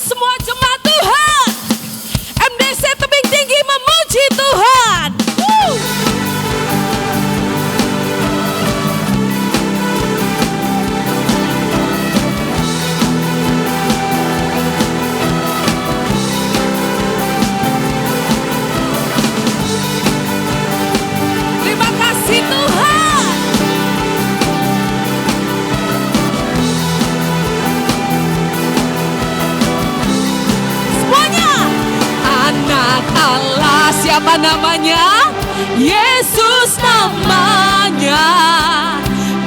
semua jemaat Tuhan. MDC tebing tinggi memuji Tuhan. Terima kasih Tuhan. Semuanya. Anak Allah siapa namanya? Yesus namanya.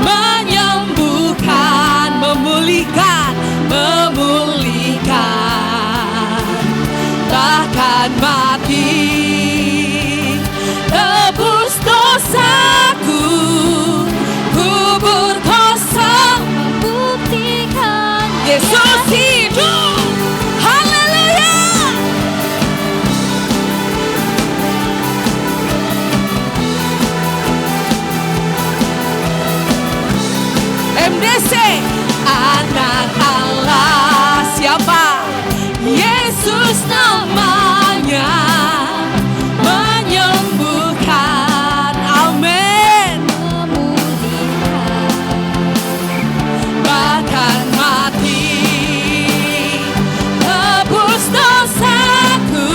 Menyembuhkan, memulihkan, bahkan mati, tebus dosaku, kubur kosong membuktikan Yesus hidup. Haleluya. MDC, anak Allah siapa? Yesus namanya. Menyembuhkan, amin, bahkan mati, tebus dosaku,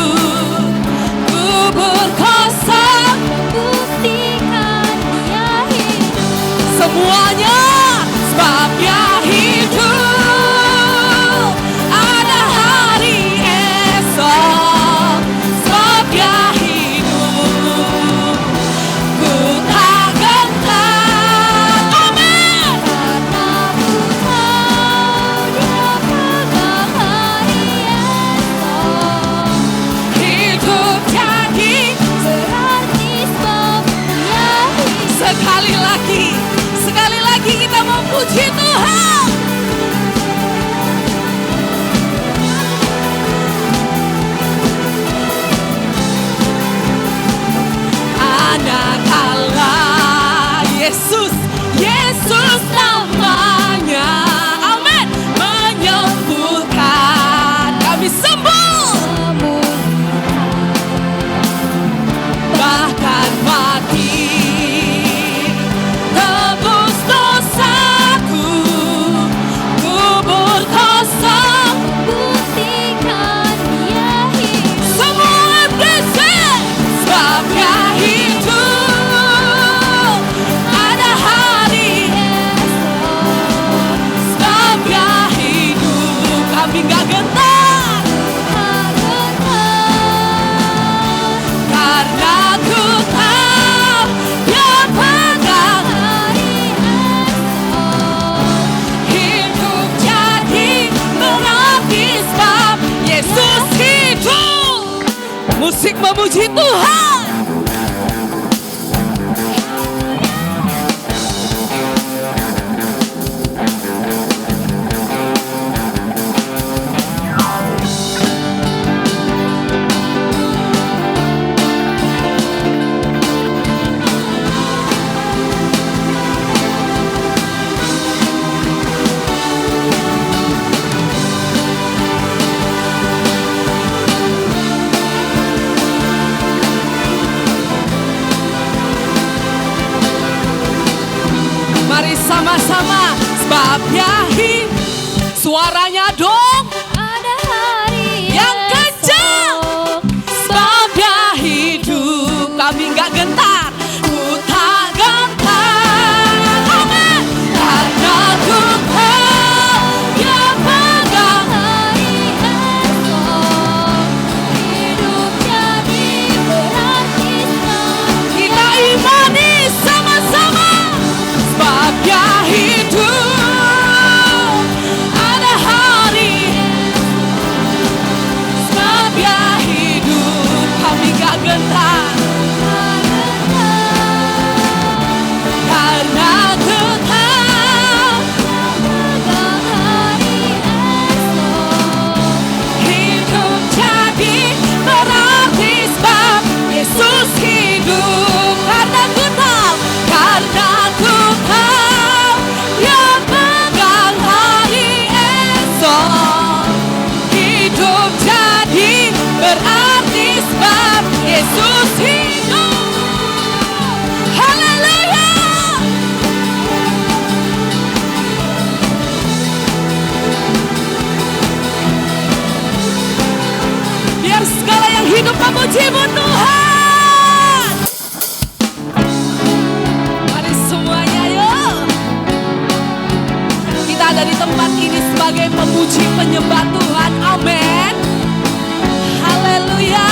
kubur kosong membuktikan Dia hidup. Semuanya. Sebabnya hidup, ada hari esok. Sebabnya hidup, ku tak gentar. Amin. Karena Engkau Dia pegang hari esok. Hidup jadi berarti sebab Dia hidup. Sekali lagi kita memuji Tuhan. Anak Allah Yesus namanya. Amin. Menyembuhkan, kami sembuh, bahkan mati, tebus dosaku, kubur kosong buktikan Dia hidup. Semua bersih. Sebabnya hidup, ada hari esok. Sebabnya hidup, kami gak gentar, karena ku tahu Dia pegang hari esok. Hidup jadi berarti sebab Yesus hidup. Musik memuji Tuhan. Yesus hidup. Haleluya. Biar segala yang hidup memuji-Mu Tuhan. Mari semuanya yuk. Kita ada di tempat ini sebagai pemuji penyembah Tuhan. Amin. Haleluya.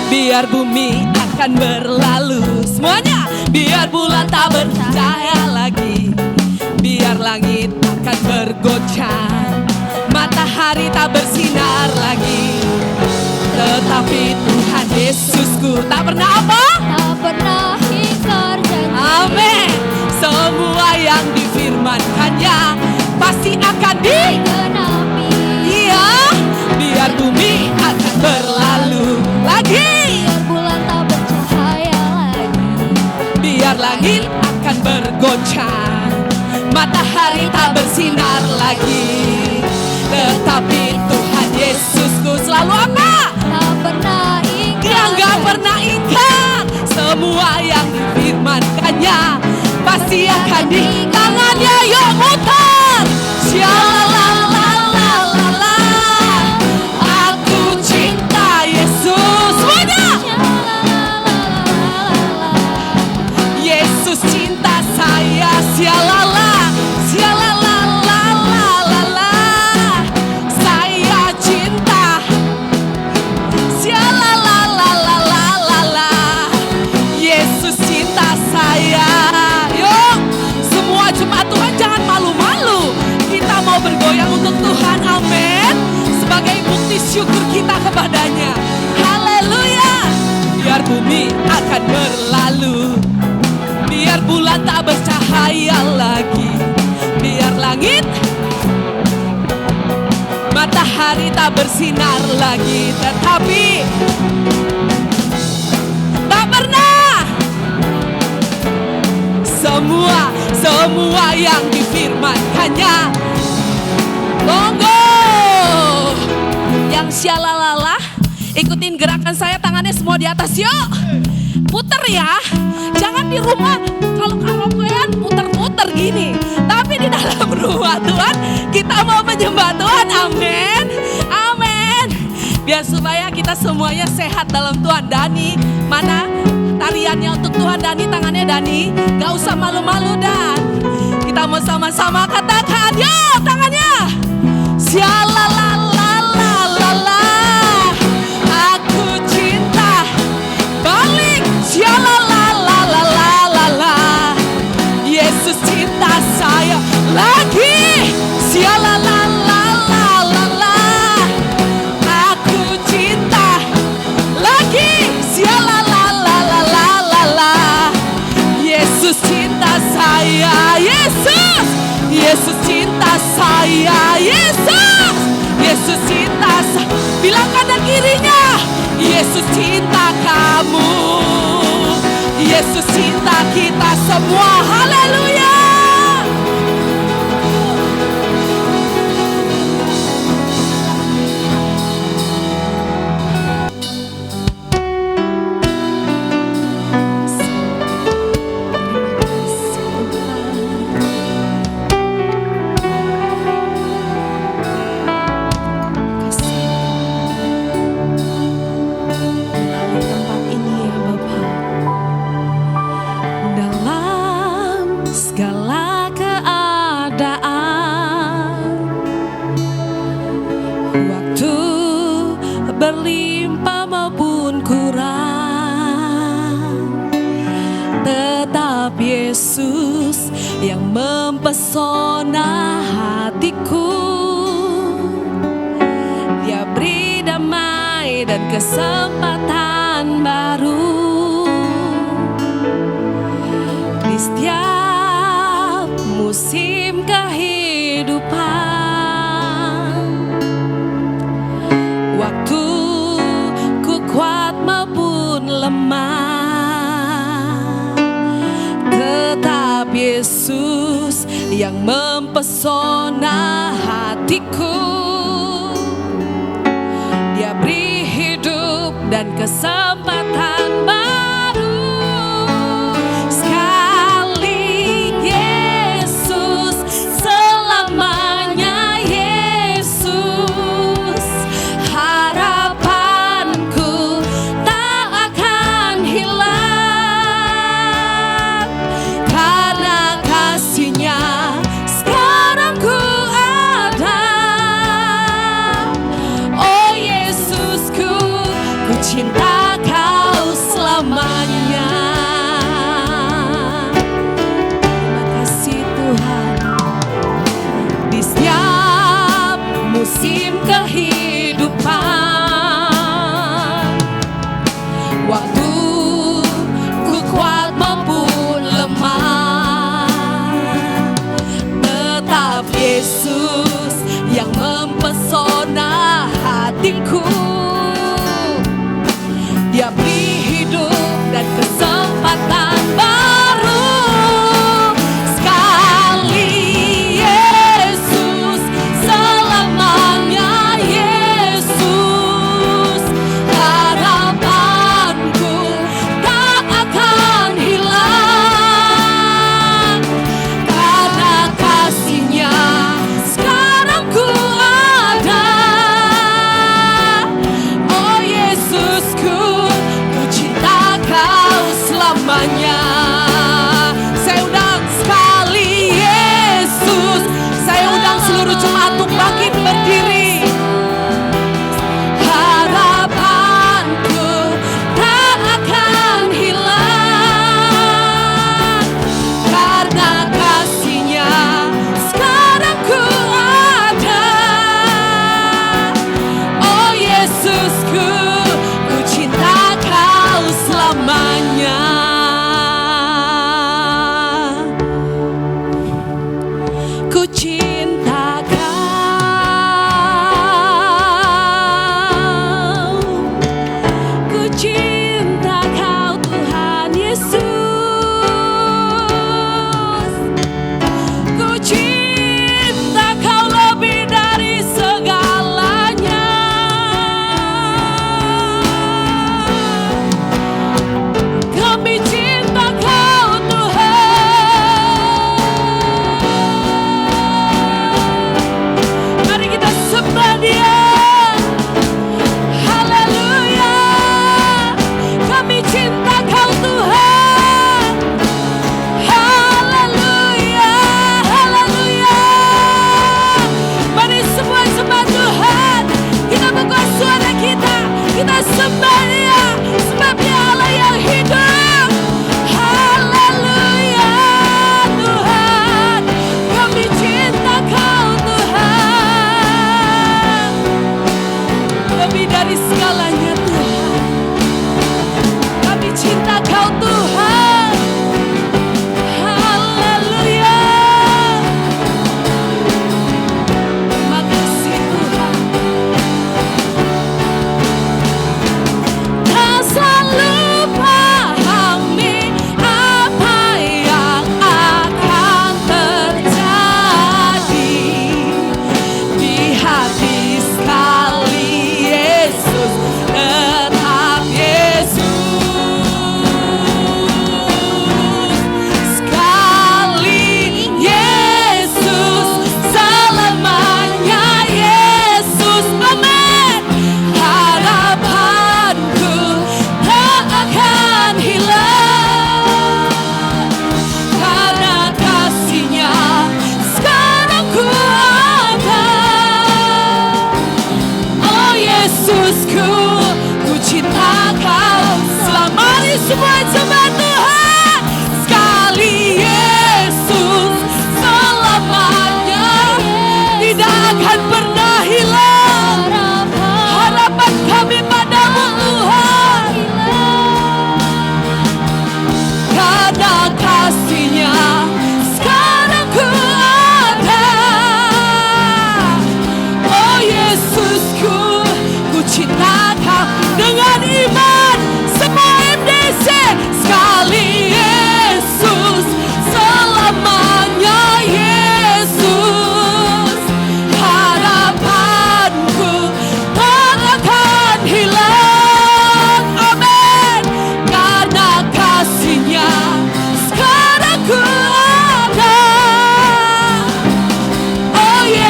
Biar bumi akan berlalu. Semuanya. Biar bulan tak bercahaya lagi. Biar langit akan bergoncang. Matahari tak bersinar lagi. Tetapi Tuhan Yesusku tak pernah apa? Tak pernah ingkar janji. Amin. Semua yang difirmankannya pasti akan Genapi. Iya. Biar bumi akan berlalu lagi. Biar bulan tak bercahaya lagi. Biar langit akan bergoncang. Matahari tak bersinar lagi. Tetapi Tuhan Yesusku selalu apa? Tak pernah ingkar. Gak pernah ingkar. Semua yang difirmankannya pasti akan di tangannya. Yuk mutar. Shalalalalala. Aku cinta Yesus. Semuanya. Yesus cinta saya. Shalala. Shalalalalala. Saya cinta. Shalalalalala. Yesus cinta saya. Yuk, semua jemaat Tuhan jangan malu-malu. Kita mau bergoyang untuk Tuhan, amin. Sebagai bukti syukur kita kepadanya. Haleluya. Biar bumi akan berlalu. Biar bulan tak bercahaya lagi. Biar langit, matahari tak bersinar lagi. Tetapi tak pernah. Semua yang difirmankannya. Monggo. Yang syalalala, ikutin gerakan saya, tangannya semua di atas yuk. Puter ya. Jangan di rumah kalau karaokean puter-puter gini. Tapi di dalam rumah Tuhan kita mau menyembah Tuhan. Amin. Amin. Biar supaya kita semuanya sehat dalam Tuhan. Dani, mana tariannya untuk Tuhan? Dani, tangannya Dani. Gak usah malu-malu Dan. Kita mau sama-sama katakan. Yuk tangannya. Shalalalalala. Aku cinta. Balik. Shalalalalala. Yesus cinta saya. Lagi. Shalalalalala. Aku cinta. Lagi. Shalalalalala. Yesus cinta saya. Yesus. Yesus cinta saya. Yesus. Yesus cinta saya. Bilang kanan kirinya. Yesus cinta kamu. Yesus cinta kita semua. Haleluya. Tempat ini ya Bapak. Dalam segala keadaan, waktu berlimpah maupun kurang, tetap Yesus yang mempesona hatiku. Dia beri damai dan kesempatan baru di setiap musim kehidupan. Waktu ku kuat maupun lemah, tetap Yesus yang mempesona hatiku. Dia beri hidup dan kesempatan baru. Sekali Yesus, selamanya Yesus. Harapanku tak akan hilang, karena kasih-Nya sekarang ku ada. Oh Yesusku, ku cinta Kau selamanya. Terima kasih Tuhan. Di setiap musim kehidupan, waktu ku kuat maupun lemah, tetap Yesus yang mempesona hatiku. Dia beri hidup dan kesempatan baru. Sekali Yesus, selamanya Yesus. Harapanku tak akan hilang, karena kasih-Nya sekarang ku ada.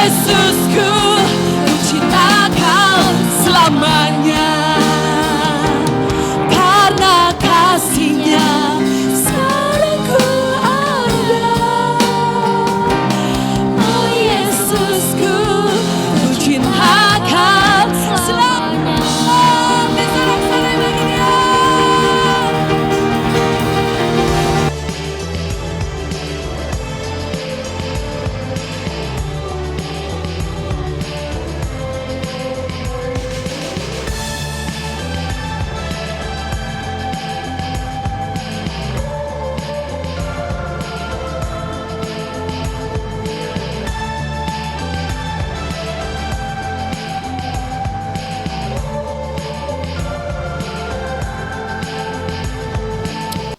Yesusku, ku cinta Kau selamanya. Karena kasih-Nya sekarang ku ada. Oh Yesusku, ku cinta Kau selamanya. Bersorak-sorai bagi Dia.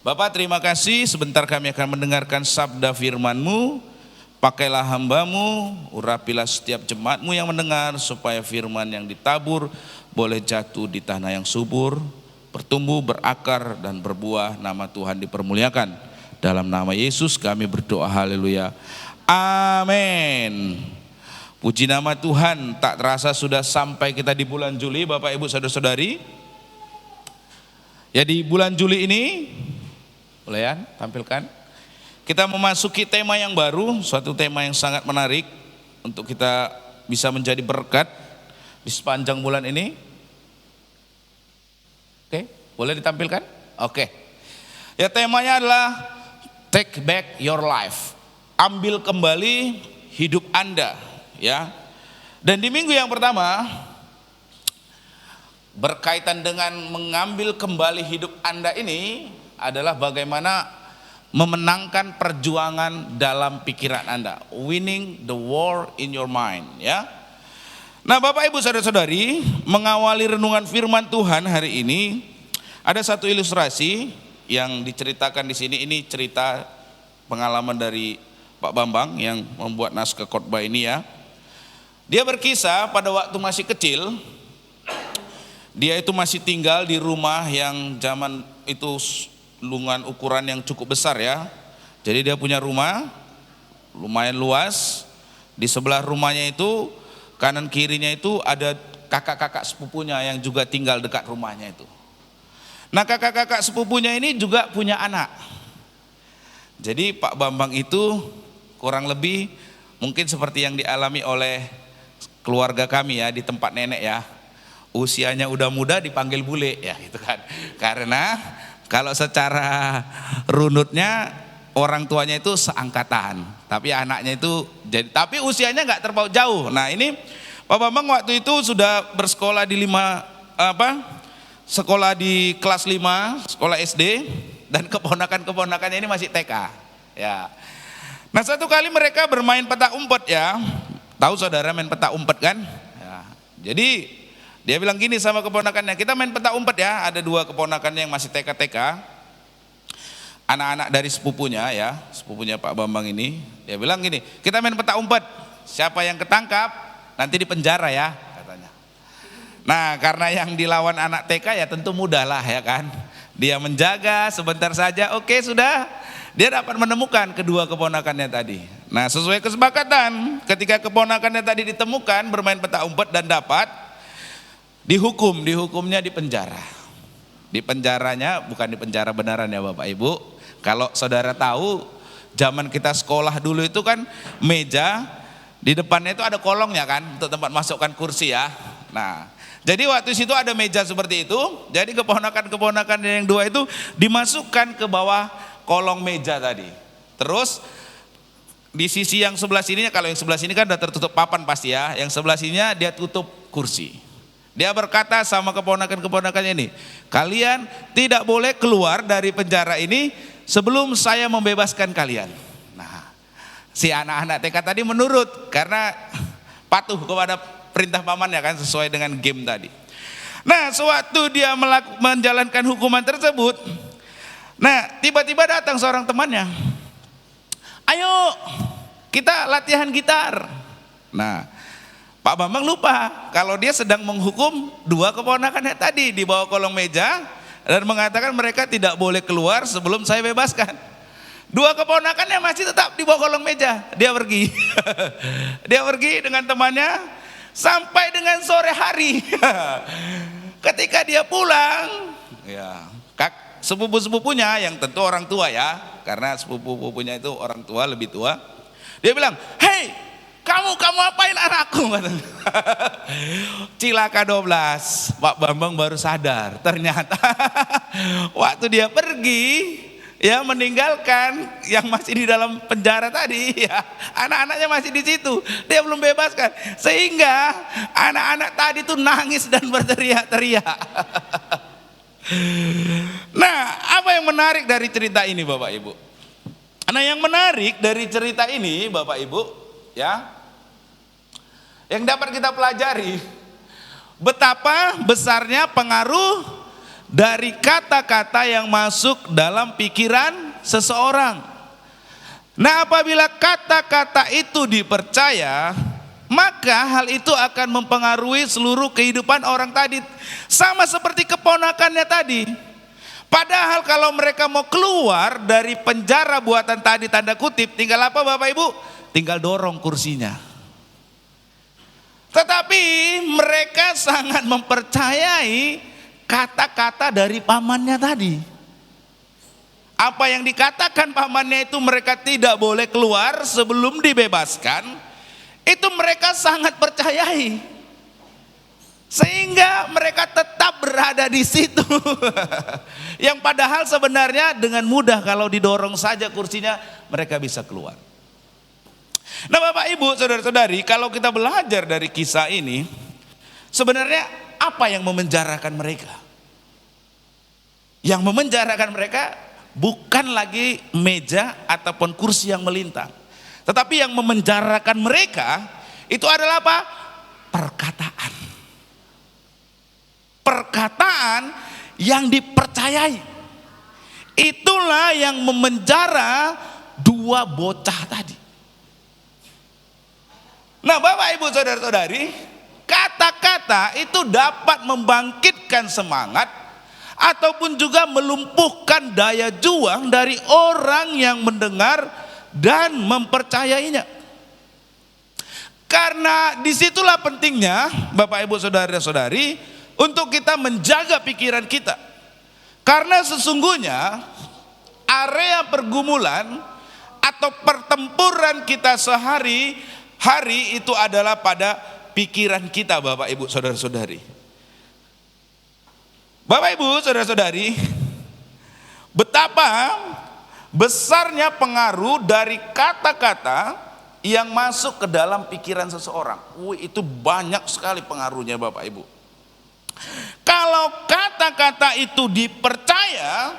Bapak, terima kasih. Sebentar kami akan mendengarkan sabda firman-Mu. Pakailah hamba-Mu, urapilah setiap jemaat-Mu yang mendengar, supaya firman yang ditabur boleh jatuh di tanah yang subur, bertumbuh, berakar, dan berbuah. Nama Tuhan dipermuliakan. Dalam nama Yesus kami berdoa, haleluya. Amin. Puji nama Tuhan. Tak terasa sudah sampai kita di bulan Juli, Bapak Ibu Saudara-saudari. Ya, di bulan Juli ini, boleh ya, tampilkan. Kita memasuki tema yang baru, suatu tema yang sangat menarik untuk kita bisa menjadi berkat di sepanjang bulan ini. Oke, boleh ditampilkan? Oke. Ya, temanya adalah Take Back Your Life. Ambil kembali hidup Anda, ya. Dan di minggu yang pertama berkaitan dengan mengambil kembali hidup Anda ini adalah bagaimana memenangkan perjuangan dalam pikiran Anda, winning the war in your mind, ya. Nah, Bapak Ibu Saudara-saudari, mengawali renungan firman Tuhan hari ini ada satu ilustrasi yang diceritakan di sini. Ini cerita pengalaman dari Pak Bambang yang membuat naskah khotbah ini, ya. Dia berkisah pada waktu masih kecil, dia itu masih tinggal di rumah yang zaman itu dengan ukuran yang cukup besar, ya. Jadi dia punya rumah lumayan luas. Di sebelah rumahnya itu, kanan kirinya itu ada kakak-kakak sepupunya yang juga tinggal dekat rumahnya itu. Nah, kakak-kakak sepupunya ini juga punya anak. Jadi Pak Bambang itu kurang lebih mungkin seperti yang dialami oleh keluarga kami, ya, di tempat nenek, ya. Usianya udah muda dipanggil bule, ya, gitu kan. Karena kalau secara runutnya orang tuanya itu seangkatan, tapi anaknya itu tapi usianya nggak terpaut jauh. Nah, ini Pak Bambang waktu itu sudah bersekolah di sekolah di kelas 5, sekolah SD, dan keponakan-keponakannya ini masih TK, ya. Nah, satu kali mereka bermain petak umpet, ya. Tahu saudara main petak umpet kan? Ya. Jadi dia bilang gini sama keponakannya, kita main petak umpet, ya. Ada dua keponakannya yang masih TK-TK, anak-anak dari sepupunya, ya, sepupunya Pak Bambang ini. Dia bilang gini, kita main petak umpet, siapa yang ketangkap nanti dipenjara, ya, katanya. Nah, karena yang dilawan anak TK ya tentu mudah lah, ya kan. Dia menjaga sebentar saja, oke, sudah. Dia dapat menemukan kedua keponakannya tadi. Nah, sesuai kesepakatan, ketika keponakannya tadi ditemukan bermain petak umpet dan dapat, dihukumnya di penjara. Di penjaranya bukan di penjara benaran, ya Bapak Ibu. Kalau saudara tahu, zaman kita sekolah dulu itu kan meja di depannya itu ada kolongnya kan, untuk tempat masukkan kursi, ya. Nah, jadi waktu situ ada meja seperti itu. Jadi keponakan-keponakan yang dua itu dimasukkan ke bawah kolong meja tadi. Terus di sisi yang sebelah sininya, kalau yang sebelah sini kan udah tertutup papan pasti, ya. Yang sebelah sininya dia tutup kursi. Dia berkata sama keponakan-keponakannya ini, kalian tidak boleh keluar dari penjara ini sebelum saya membebaskan kalian. Nah, si anak-anak TK tadi menurut karena patuh kepada perintah pamannya kan, sesuai dengan game tadi. Nah, sewaktu dia menjalankan hukuman tersebut, nah tiba-tiba datang seorang temannya, ayo kita latihan gitar. Nah, Pak Bambang lupa kalau dia sedang menghukum dua keponakannya tadi di bawah kolong meja dan mengatakan mereka tidak boleh keluar sebelum saya bebaskan. Dua keponakannya masih tetap di bawah kolong meja. Dia pergi. Dia pergi dengan temannya sampai dengan sore hari. Ketika dia pulang, ya, sepupu-sepupunya yang tentu orang tua ya, karena sepupu-sepupunya itu orang tua, lebih tua. Dia bilang, "Hei, kamu apain anakku?" Cilaka 12. Pak Bambang baru sadar, ternyata waktu dia pergi, ya, meninggalkan yang masih di dalam penjara tadi, ya, anak-anaknya masih di situ, dia belum bebaskan, sehingga anak-anak tadi tuh nangis dan berteriak-teriak. Nah, apa yang menarik dari cerita ini, Bapak Ibu? Nah, yang menarik dari cerita ini, Bapak Ibu, ya, yang dapat kita pelajari, betapa besarnya pengaruh dari kata-kata yang masuk dalam pikiran seseorang. Nah, apabila kata-kata itu dipercaya, maka hal itu akan mempengaruhi seluruh kehidupan orang tadi. Sama seperti keponakannya tadi. Padahal kalau mereka mau keluar dari penjara buatan tadi, tanda kutip, tinggal apa Bapak Ibu? Tinggal dorong kursinya. Tetapi mereka sangat mempercayai kata-kata dari pamannya tadi. Apa yang dikatakan pamannya itu mereka tidak boleh keluar sebelum dibebaskan, itu mereka sangat percayai. Sehingga mereka tetap berada di situ. Yang padahal sebenarnya dengan mudah kalau didorong saja kursinya mereka bisa keluar. Nah, Bapak Ibu, saudara-saudari, kalau kita belajar dari kisah ini, sebenarnya apa yang memenjarakan mereka? Yang memenjarakan mereka bukan lagi meja ataupun kursi yang melintang. Tetapi yang memenjarakan mereka itu adalah apa? Perkataan. Perkataan yang dipercayai. Itulah yang memenjara dua bocah tadi. Nah, Bapak Ibu saudara-saudari, kata-kata itu dapat membangkitkan semangat ataupun juga melumpuhkan daya juang dari orang yang mendengar dan mempercayainya. Karena disitulah pentingnya Bapak Ibu saudara-saudari untuk kita menjaga pikiran kita. Karena sesungguhnya area pergumulan atau pertempuran kita sehari-hari itu adalah pada pikiran kita, Bapak Ibu saudara-saudari. Bapak Ibu saudara-saudari, betapa besarnya pengaruh dari kata-kata yang masuk ke dalam pikiran seseorang. Itu banyak sekali pengaruhnya, Bapak Ibu. Kalau kata-kata itu dipercaya,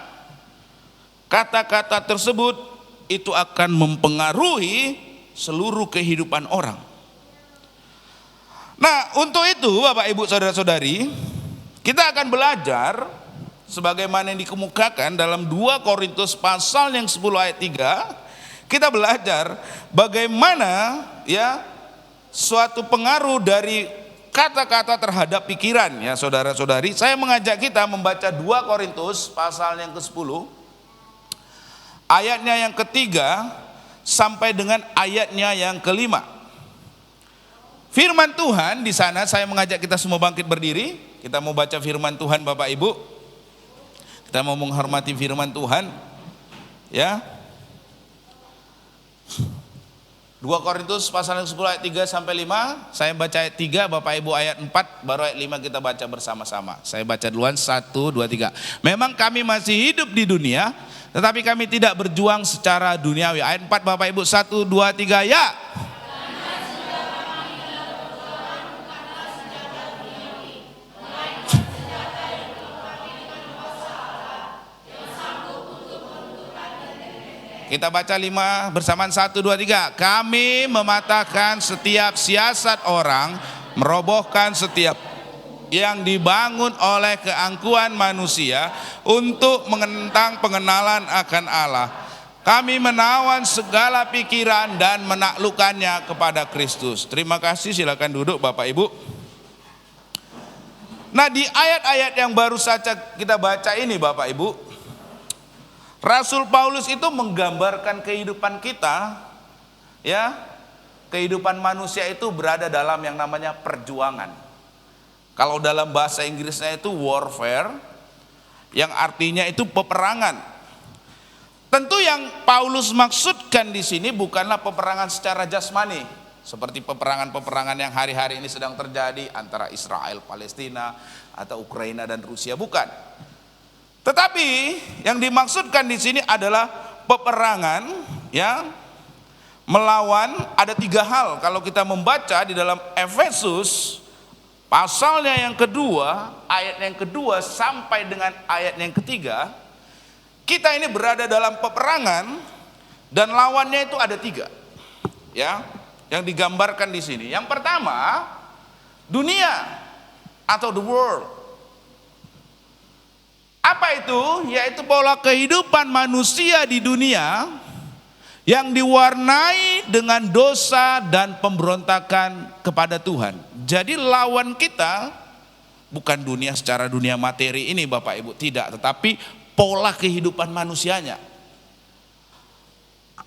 kata-kata tersebut itu akan mempengaruhi seluruh kehidupan orang. Nah, untuk itu Bapak Ibu saudara-saudari, kita akan belajar sebagaimana yang dikemukakan dalam 2 Korintus pasal yang 10 ayat 3. Kita belajar bagaimana ya suatu pengaruh dari kata-kata terhadap pikiran, ya saudara-saudari. Saya mengajak kita membaca 2 Korintus pasal yang ke-10 ayatnya yang ketiga sampai dengan ayatnya yang kelima. Firman Tuhan di sana, saya mengajak kita semua bangkit berdiri. Kita mau baca firman Tuhan, Bapak Ibu. Kita mau menghormati firman Tuhan. Ya. 2 Korintus pasal yang 10 ayat 3 sampai 5. Saya baca ayat 3, Bapak Ibu ayat 4, baru ayat 5 kita baca bersama-sama. Saya baca duluan, 1, 2, 3. Memang kami masih hidup di dunia, tetapi kami tidak berjuang secara duniawi. Ayat 4 Bapak Ibu, 1, 2, 3, ya. Kita baca 5 bersamaan, 1, 2, 3. Kami mematahkan setiap siasat orang, merobohkan setiap yang dibangun oleh keangkuhan manusia untuk menentang pengenalan akan Allah. Kami menawan segala pikiran dan menaklukkannya kepada Kristus. Terima kasih, silakan duduk Bapak Ibu. Nah, di ayat-ayat yang baru saja kita baca ini Bapak Ibu, Rasul Paulus itu menggambarkan kehidupan kita, ya, kehidupan manusia itu berada dalam yang namanya perjuangan. Kalau dalam bahasa Inggrisnya itu warfare, yang artinya itu peperangan. Tentu yang Paulus maksudkan di sini bukanlah peperangan secara jasmani, seperti peperangan-peperangan yang hari-hari ini sedang terjadi antara Israel, Palestina, atau Ukraina dan Rusia, bukan. Tetapi yang dimaksudkan di sini adalah peperangan, ya, melawan ada 3 hal. Kalau kita membaca di dalam Efesus pasalnya yang kedua, ayat yang kedua sampai dengan ayat yang ketiga, kita ini berada dalam peperangan dan lawannya itu ada 3, ya, yang digambarkan di sini. Yang pertama, dunia atau the world. Apa itu? Yaitu pola kehidupan manusia di dunia yang diwarnai dengan dosa dan pemberontakan kepada Tuhan. Jadi lawan kita bukan dunia secara dunia materi ini Bapak Ibu, tidak, tetapi pola kehidupan manusianya.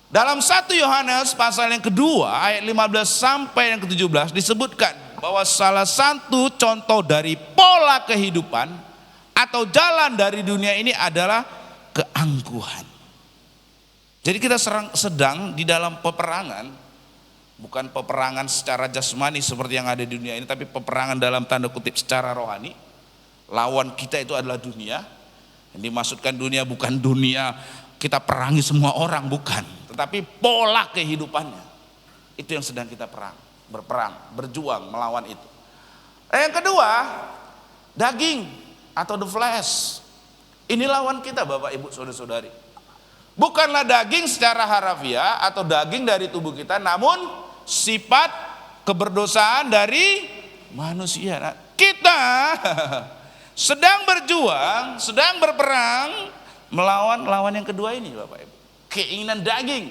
Dalam 1 Yohanes pasal yang kedua ayat 15 sampai yang ke-17 disebutkan bahwa salah satu contoh dari pola kehidupan atau jalan dari dunia ini adalah keangkuhan. Jadi kita sedang di dalam peperangan, bukan peperangan secara jasmani seperti yang ada di dunia ini, tapi peperangan dalam tanda kutip secara rohani. Lawan kita itu adalah dunia. Yang dimaksudkan dunia bukan dunia kita perangi semua orang, bukan, tetapi pola kehidupannya. Itu yang sedang kita berperang, berjuang melawan itu. Yang kedua, daging atau the flesh. Ini lawan kita Bapak Ibu Saudara-saudari. Bukanlah daging secara harafiah atau daging dari tubuh kita, namun sifat keberdosaan dari manusia. Nah, kita sedang berjuang, sedang berperang melawan lawan yang kedua ini Bapak Ibu. Keinginan daging.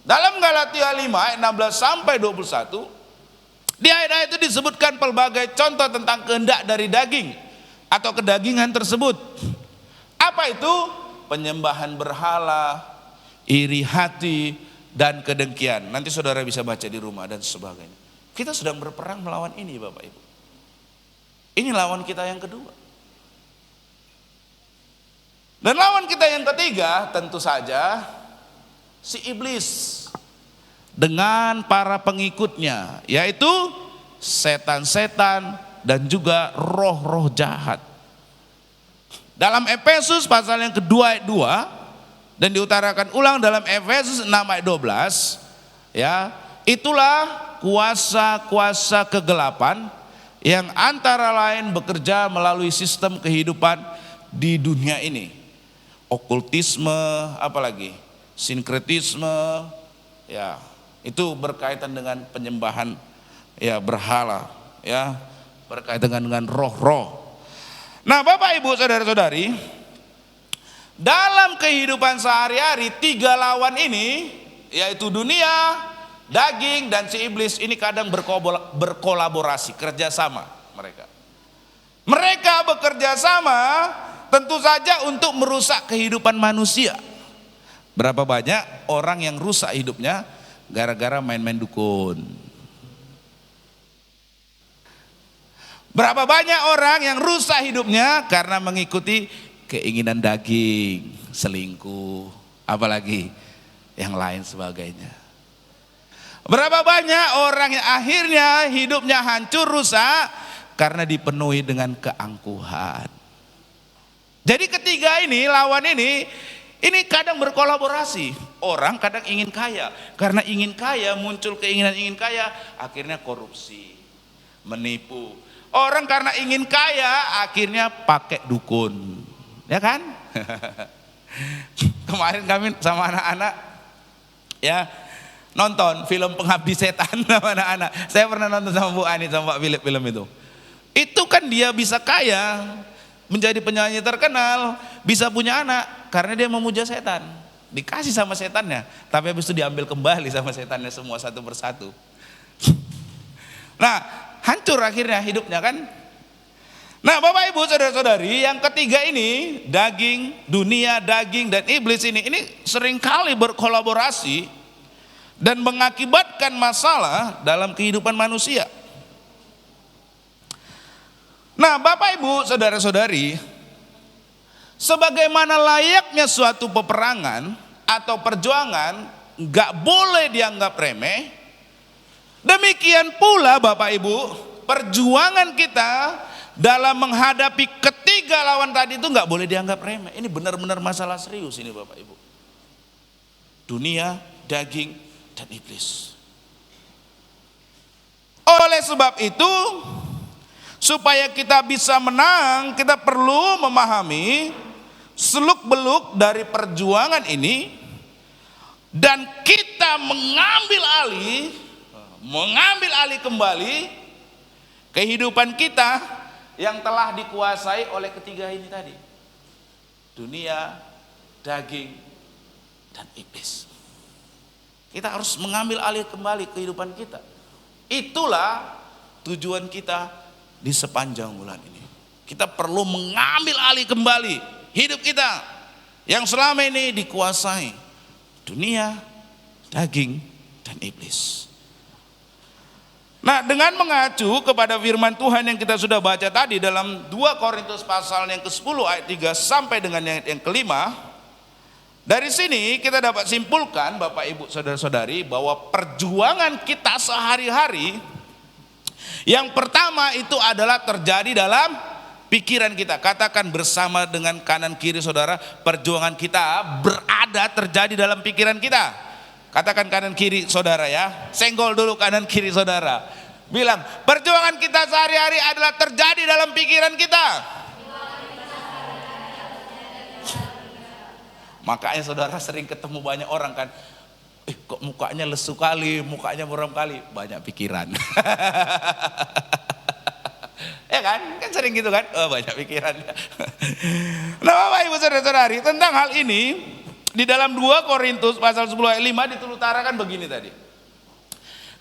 Dalam Galatia 5 ayat 16 sampai 21, di ayat-ayat itu disebutkan pelbagai contoh tentang kehendak dari daging atau kedagingan tersebut. Apa itu? Penyembahan berhala, iri hati, dan kedengkian. Nanti saudara bisa baca di rumah dan sebagainya. Kita sedang berperang melawan ini Bapak Ibu. Ini lawan kita yang kedua. Dan lawan kita yang ketiga tentu saja si iblis dengan para pengikutnya, yaitu setan-setan dan juga roh-roh jahat. Dalam Efesus pasal yang kedua ayat 2 dan diutarakan ulang dalam Efesus 6 ayat 12, ya, itulah kuasa-kuasa kegelapan yang antara lain bekerja melalui sistem kehidupan di dunia ini. Okultisme, apalagi sinkretisme, ya, itu berkaitan dengan penyembahan, ya, berhala, ya, berkaitan dengan roh-roh. Nah Bapak Ibu Saudara-saudari, dalam kehidupan sehari-hari 3 lawan ini, yaitu dunia, daging, dan si iblis ini kadang berkolaborasi, kerjasama mereka. Mereka bekerja sama tentu saja untuk merusak kehidupan manusia. Berapa banyak orang yang rusak hidupnya gara-gara main-main dukun. Berapa banyak orang yang rusak hidupnya karena mengikuti keinginan daging, selingkuh, apalagi yang lain sebagainya. Berapa banyak orang yang akhirnya hidupnya hancur, rusak karena dipenuhi dengan keangkuhan. Jadi ketiga ini, lawan ini kadang berkolaborasi. Orang kadang ingin kaya, karena ingin kaya muncul keinginan ingin kaya, akhirnya korupsi, menipu. Orang karena ingin kaya akhirnya pakai dukun, ya kan? Kemarin kami sama anak-anak, ya, nonton film Pengabdi Setan sama anak-anak. Saya pernah nonton sama Bu Ani sama Pak Philip film itu. Itu kan dia bisa kaya, menjadi penyanyi terkenal, bisa punya anak karena dia memuja setan. Dikasih sama setannya, tapi habis itu diambil kembali sama setannya semua satu persatu. Nah, hancur akhirnya hidupnya kan. Nah Bapak Ibu saudara-saudari, yang ketiga ini, daging, dunia, daging dan iblis ini seringkali berkolaborasi dan mengakibatkan masalah dalam kehidupan manusia. Nah Bapak Ibu saudara-saudari, sebagaimana layaknya suatu peperangan atau perjuangan gak boleh dianggap remeh, demikian pula Bapak Ibu, perjuangan kita dalam menghadapi ketiga lawan tadi itu nggak boleh dianggap remeh. Ini benar-benar masalah serius ini Bapak Ibu. Dunia, daging, dan iblis. Oleh sebab itu, supaya kita bisa menang, kita perlu memahami seluk-beluk dari perjuangan ini, dan kita mengambil alih kembali kehidupan kita yang telah dikuasai oleh ketiga ini tadi. Dunia, daging, dan iblis. Kita harus mengambil alih kembali kehidupan kita. Itulah tujuan kita di sepanjang bulan ini. Kita perlu mengambil alih kembali hidup kita yang selama ini dikuasai dunia, daging, dan iblis. Nah, dengan mengacu kepada firman Tuhan yang kita sudah baca tadi dalam 2 Korintus pasal yang ke-10 ayat 3 sampai dengan yang ke-5, dari sini kita dapat simpulkan Bapak Ibu saudara-saudari bahwa perjuangan kita sehari-hari yang pertama itu adalah terjadi dalam pikiran kita. Katakan bersama dengan kanan kiri saudara, perjuangan kita terjadi dalam pikiran kita. Katakan kanan kiri saudara ya, senggol dulu kanan kiri saudara. Bilang, perjuangan kita sehari-hari adalah terjadi dalam pikiran kita. Makanya saudara sering ketemu banyak orang kan, kok mukanya lesu kali, mukanya muram kali, banyak pikiran. Ya kan sering gitu kan, banyak pikiran. Nah Bapak Ibu saudara-saudari, tentang hal ini di dalam 2 Korintus pasal 10 ayat 5 ditutarakan begini tadi.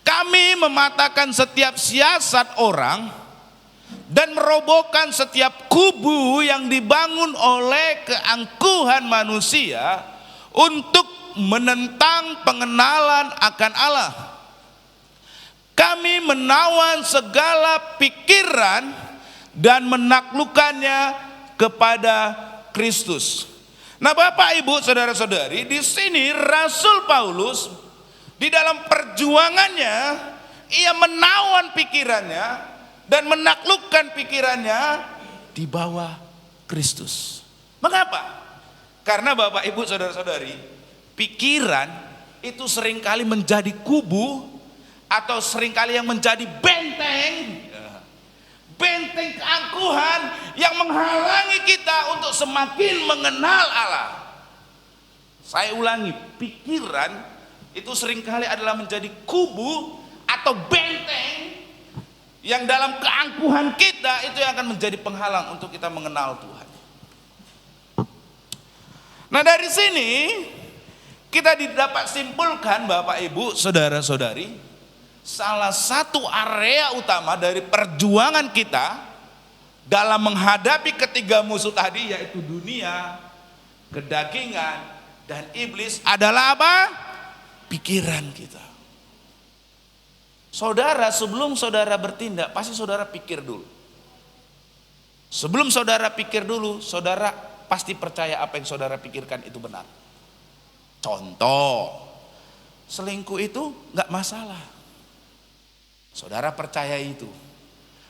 Kami mematahkan setiap siasat orang dan merobohkan setiap kubu yang dibangun oleh keangkuhan manusia untuk menentang pengenalan akan Allah. Kami menawan segala pikiran dan menaklukkannya kepada Kristus. Nah Bapak Ibu saudara-saudari, di sini Rasul Paulus di dalam perjuangannya ia menawan pikirannya dan menaklukkan pikirannya di bawah Kristus. Mengapa? Karena Bapak Ibu saudara-saudari, pikiran itu seringkali menjadi kubu atau seringkali yang menjadi benteng keangkuhan yang menghalangi kita untuk semakin mengenal Allah. Saya ulangi, pikiran itu seringkali adalah menjadi kubu atau benteng yang dalam keangkuhan kita itu yang akan menjadi penghalang untuk kita mengenal Tuhan. Nah dari sini kita dapat simpulkan Bapak Ibu saudara-saudari, salah satu area utama dari perjuangan kita dalam menghadapi ketiga musuh tadi, yaitu dunia, kedagingan, dan iblis adalah apa? Pikiran kita. Saudara, sebelum saudara bertindak, pasti saudara pikir dulu. Sebelum saudara pikir dulu, saudara pasti percaya apa yang saudara pikirkan itu benar. Contoh, selingkuh itu gak masalah. Saudara percaya itu.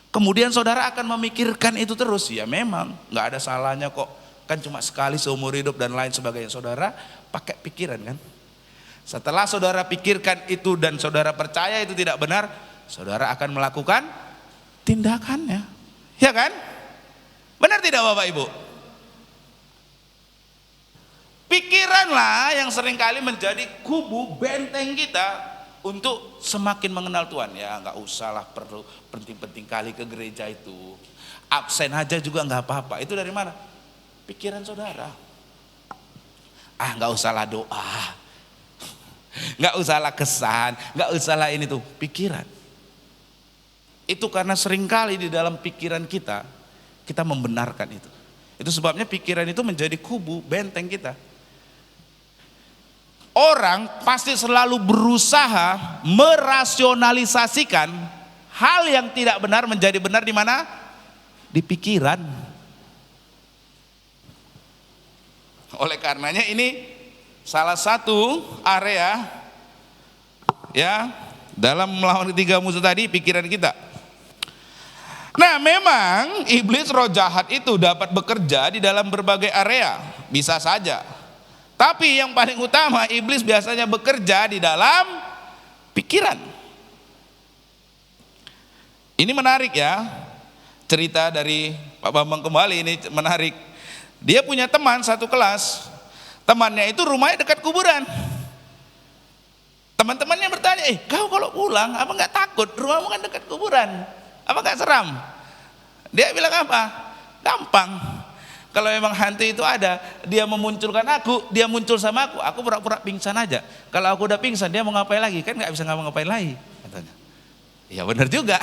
Kemudian saudara akan memikirkan itu terus. Ya memang gak ada salahnya kok. Kan cuma sekali seumur hidup dan lain sebagainya. Saudara pakai pikiran kan. Setelah saudara pikirkan itu dan saudara percaya itu tidak benar, saudara akan melakukan tindakannya. Ya kan? Benar tidak Bapak Ibu? Pikiranlah yang seringkali menjadi kubu benteng kita untuk semakin mengenal Tuhan. Ya nggak usahlah perlu penting-penting kali ke gereja itu. Absen aja juga nggak apa-apa. Itu dari mana? Pikiran saudara. Ah nggak usahlah doa, nggak usahlah kesan, nggak usahlah ini tuh. Pikiran. Itu karena seringkali di dalam pikiran kita kita membenarkan itu. Itu sebabnya pikiran itu menjadi kubu benteng kita. Orang pasti selalu berusaha merasionalisasikan hal yang tidak benar menjadi benar di mana? Di pikiran. Oleh karenanya ini salah satu area ya dalam melawan ketiga musuh tadi, pikiran kita. Nah, memang iblis, roh jahat itu dapat bekerja di dalam berbagai area, bisa saja. Tapi yang paling utama, iblis biasanya bekerja di dalam pikiran. Ini menarik ya, cerita dari Pak Bambang kembali ini menarik. Dia punya teman satu kelas, temannya itu rumahnya dekat kuburan. Teman-temannya bertanya, kau kalau pulang apa nggak takut? Rumahmu kan dekat kuburan, apa nggak seram? Dia bilang apa? Gampang. Kalau memang hantu itu ada, dia memunculkan aku, dia muncul sama aku pura-pura pingsan aja. Kalau aku udah pingsan, dia mau ngapain lagi? Kan nggak bisa ngapa-ngapain lagi, katanya. Ya benar juga.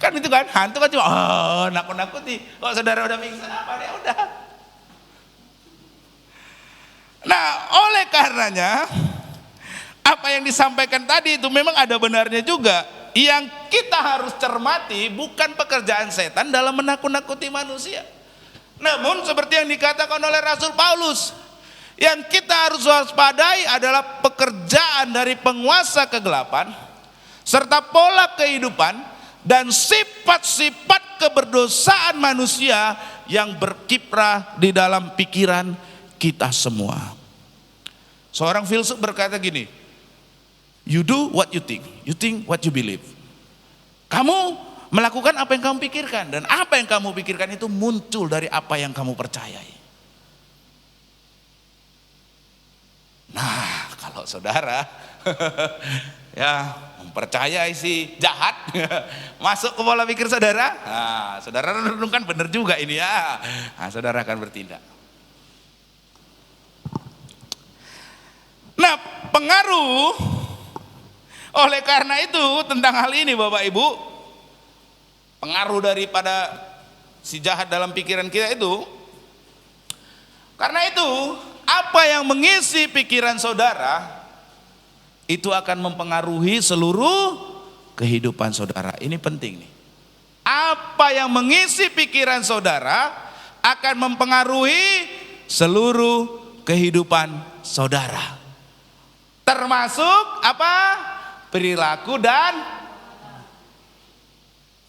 Kan itu kan, hantu kan cuma nakut-nakuti. Kalau saudara udah pingsan apa, dia udah. Nah, oleh karenanya apa yang disampaikan tadi itu memang ada benarnya juga. Yang kita harus cermati bukan pekerjaan setan dalam menakut-nakuti manusia. Namun seperti yang dikatakan oleh Rasul Paulus, yang kita harus waspadai adalah pekerjaan dari penguasa kegelapan serta pola kehidupan dan sifat-sifat keberdosaan manusia yang berkiprah di dalam pikiran kita semua. Seorang filsuf berkata gini, you do what you think what you believe. Kamu melakukan apa yang kamu pikirkan, dan apa yang kamu pikirkan itu muncul dari apa yang kamu percayai. Nah, kalau saudara ya mempercayai si jahat masuk ke pola pikir saudara, nah, saudara renungkan benar juga ini ya. Nah, saudara akan bertindak. Nah, pengaruh oleh karena itu tentang hal ini Bapak Ibu, pengaruh daripada si jahat dalam pikiran kita itu, karena itu apa yang mengisi pikiran saudara itu akan mempengaruhi seluruh kehidupan saudara. Ini penting nih. Apa yang mengisi pikiran saudara akan mempengaruhi seluruh kehidupan saudara. Termasuk apa? Perilaku dan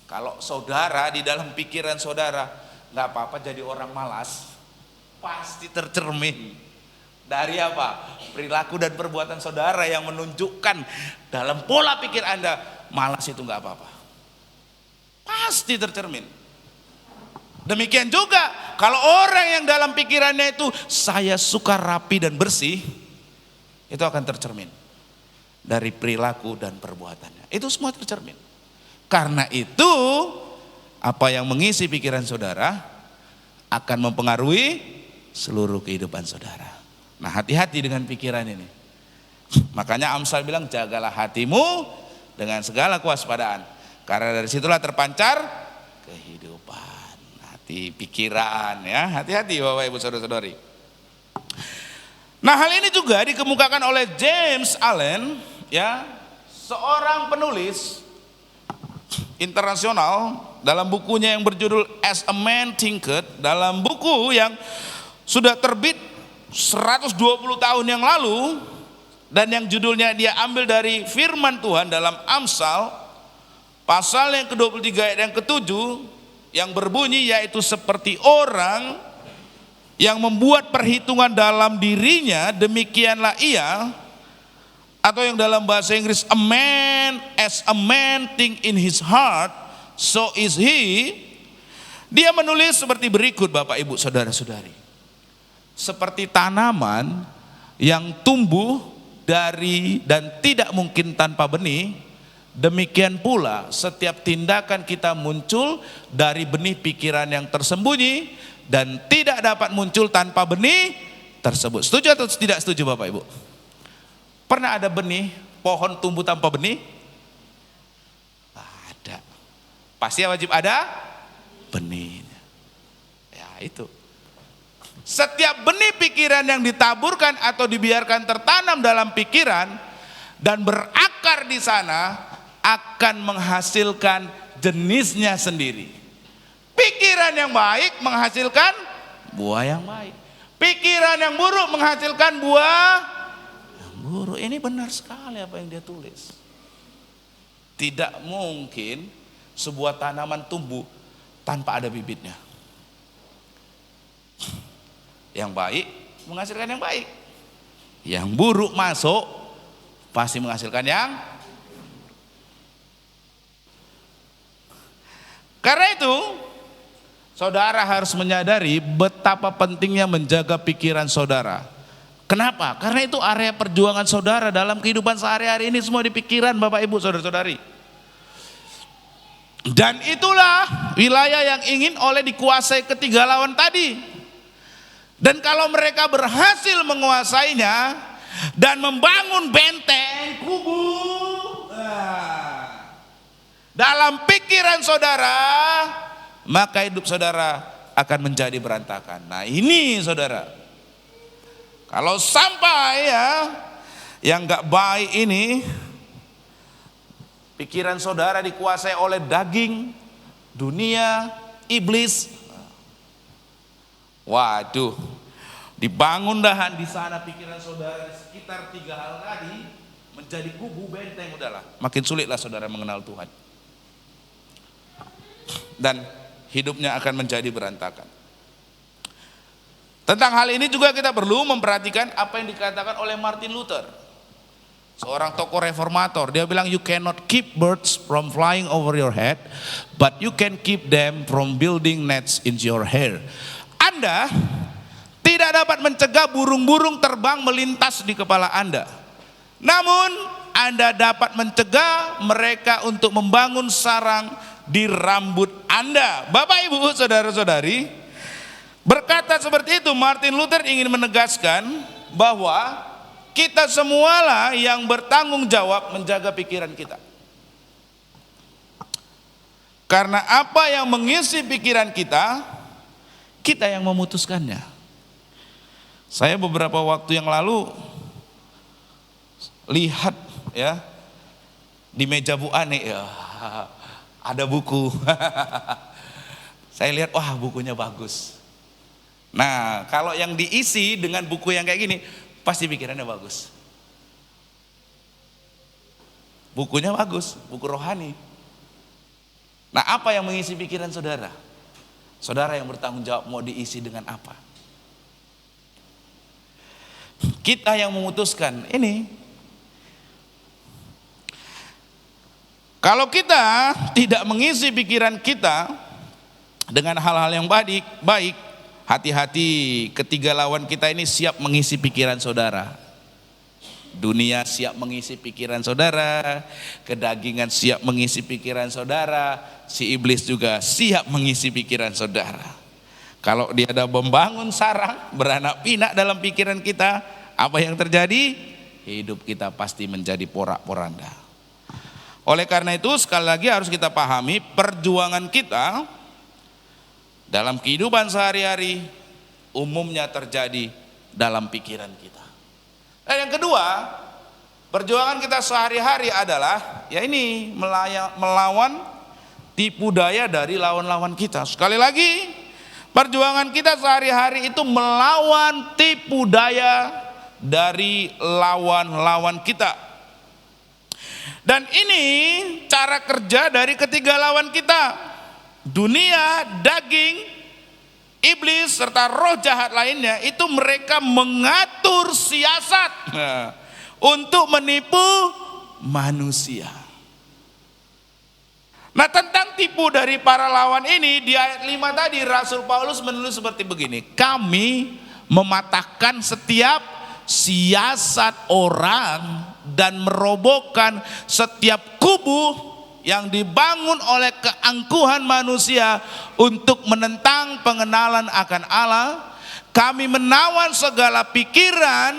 kalau saudara di dalam pikiran saudara nggak apa-apa jadi orang malas, pasti tercermin dari apa? Perilaku dan perbuatan saudara yang menunjukkan dalam pola pikir Anda malas itu nggak apa-apa, pasti tercermin. Demikian juga kalau orang yang dalam pikirannya itu saya suka rapi dan bersih, itu akan tercermin dari perilaku dan perbuatannya. Itu semua tercermin. Karena itu apa yang mengisi pikiran saudara akan mempengaruhi seluruh kehidupan saudara. Nah, hati-hati dengan pikiran ini. Makanya Amsal bilang jagalah hatimu dengan segala kewaspadaan, karena dari situlah terpancar kehidupan. Hati pikiran ya, hati-hati Bapak Ibu Saudara-saudari. Nah, hal ini juga dikemukakan oleh James Allen ya, seorang penulis internasional dalam bukunya yang berjudul As a Man Thinketh, dalam buku yang sudah terbit 120 tahun yang lalu dan yang judulnya dia ambil dari firman Tuhan dalam Amsal pasal yang ke-23 ayat yang ke-7 yang berbunyi, yaitu seperti orang yang membuat perhitungan dalam dirinya, demikianlah ia, atau yang dalam bahasa Inggris as a man think in his heart, so is he. Dia menulis seperti berikut Bapak Ibu Saudara-saudari. Seperti tanaman yang tumbuh dari dan tidak mungkin tanpa benih, demikian pula setiap tindakan kita muncul dari benih pikiran yang tersembunyi dan tidak dapat muncul tanpa benih tersebut. Setuju atau tidak setuju Bapak Ibu? Pernah ada benih pohon tumbuh tanpa benih? Ada. Pasti wajib ada benih. itu. Setiap benih pikiran yang ditaburkan atau dibiarkan tertanam dalam pikiran dan berakar di sana akan menghasilkan jenisnya sendiri. Pikiran yang baik menghasilkan buah yang baik. Pikiran yang buruk menghasilkan buah yang buruk. Ini benar sekali apa yang dia tulis. Tidak mungkin sebuah tanaman tumbuh tanpa ada bibitnya. Yang baik menghasilkan yang baik. Yang buruk masuk pasti menghasilkan yang. Karena itu saudara harus menyadari betapa pentingnya menjaga pikiran saudara. Kenapa? Karena itu area perjuangan saudara dalam kehidupan sehari-hari ini semua di pikiran Bapak Ibu saudara-saudari. Dan itulah wilayah yang ingin oleh dikuasai ketiga lawan tadi. Dan kalau mereka berhasil menguasainya dan membangun benteng kubu dalam pikiran saudara, maka hidup saudara akan menjadi berantakan. Nah ini saudara, kalau sampai ya yang gak baik ini, pikiran saudara dikuasai oleh daging, dunia, iblis. Waduh, dibangun dahan di sana pikiran saudara sekitar 3 hal tadi menjadi kubu benteng, udahlah. Makin sulitlah saudara mengenal Tuhan. Dan hidupnya akan menjadi berantakan. Tentang hal ini juga kita perlu memperhatikan apa yang dikatakan oleh Martin Luther, seorang tokoh reformator. Dia bilang, you cannot keep birds from flying over your head, but you can keep them from building nets into your hair. Anda tidak dapat mencegah burung-burung terbang melintas di kepala Anda. Namun Anda dapat mencegah mereka untuk membangun sarang di rambut Anda. Bapak Ibu saudara-saudari, berkata seperti itu Martin Luther ingin menegaskan bahwa kita semualah yang bertanggung jawab menjaga pikiran kita. Karena apa yang mengisi pikiran kita, kita yang memutuskannya. Saya beberapa waktu yang lalu lihat ya di meja Bu Ani ya ada buku. Saya lihat, wah bukunya bagus. Nah kalau yang diisi dengan buku yang kayak gini pasti pikirannya bagus. Bukunya bagus, buku rohani. Nah apa yang mengisi pikiran saudara? Saudara yang bertanggung jawab mau diisi dengan apa. Kita yang memutuskan ini. Kalau kita tidak mengisi pikiran kita dengan hal-hal yang baik, hati-hati, ketiga lawan kita ini siap mengisi pikiran saudara. Dunia siap mengisi pikiran saudara, kedagingan siap mengisi pikiran saudara, si iblis juga siap mengisi pikiran saudara. Kalau dia ada membangun sarang, beranak pinak dalam pikiran kita, apa yang terjadi? Hidup kita pasti menjadi porak-poranda. Oleh karena itu sekali lagi harus kita pahami perjuangan kita dalam kehidupan sehari-hari umumnya terjadi dalam pikiran kita. Dan yang kedua, perjuangan kita sehari-hari adalah ya ini melawan tipu daya dari lawan-lawan kita. Sekali lagi, perjuangan kita sehari-hari itu melawan tipu daya dari lawan-lawan kita. Dan ini cara kerja dari ketiga lawan kita. Dunia, daging, iblis serta roh jahat lainnya itu mereka mengatur siasat untuk menipu manusia. Nah tentang tipu dari para lawan ini di ayat 5 tadi Rasul Paulus menulis seperti begini. Kami mematahkan setiap siasat orang dan merobohkan setiap kubu yang dibangun oleh keangkuhan manusia untuk menentang pengenalan akan Allah. Kami menawan segala pikiran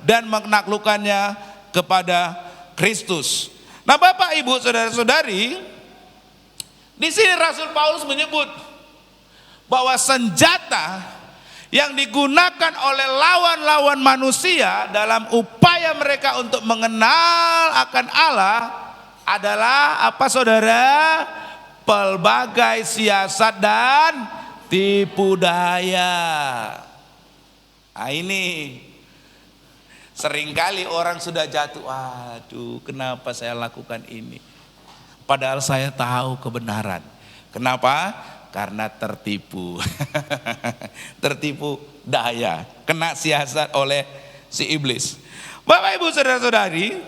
dan menaklukkannya kepada Kristus. Nah Bapak Ibu saudara-saudari, di sini Rasul Paulus menyebut bahwa senjata yang digunakan oleh lawan-lawan manusia dalam upaya mereka untuk mengenal akan Allah adalah apa saudara? Pelbagai siasat dan tipu daya. Nah ini seringkali orang sudah jatuh, aduh kenapa saya lakukan ini? Padahal saya tahu kebenaran. Kenapa? Karena tertipu. Tertipu daya, kena siasat oleh si iblis. Bapak Ibu saudara-saudari,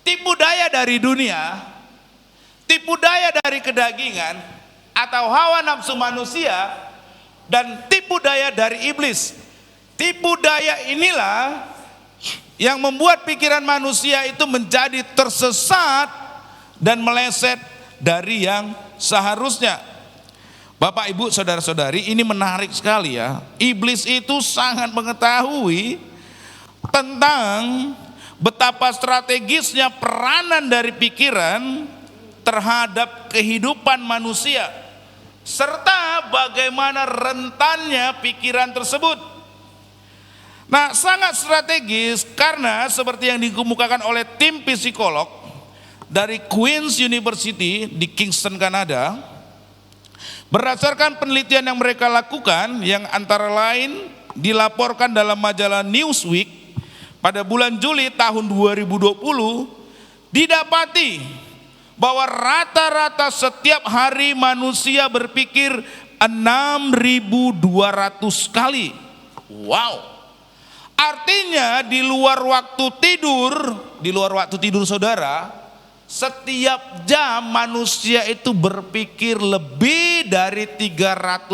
tipu daya dari dunia, tipu daya dari kedagingan atau hawa nafsu manusia, dan tipu daya dari iblis. Tipu daya inilah yang membuat pikiran manusia itu menjadi tersesat dan meleset dari yang seharusnya. Bapak Ibu saudara-saudari, ini menarik sekali ya. Iblis itu sangat mengetahui tentang betapa strategisnya peranan dari pikiran terhadap kehidupan manusia, serta bagaimana rentannya pikiran tersebut. Nah, sangat strategis karena seperti yang dikemukakan oleh tim psikolog dari Queen's University di Kingston, Kanada, berdasarkan penelitian yang mereka lakukan yang antara lain dilaporkan dalam majalah Newsweek pada bulan Juli tahun 2020, didapati bahwa rata-rata setiap hari manusia berpikir 6.200 kali. Wow. Artinya di luar waktu tidur saudara, setiap jam manusia itu berpikir lebih dari 380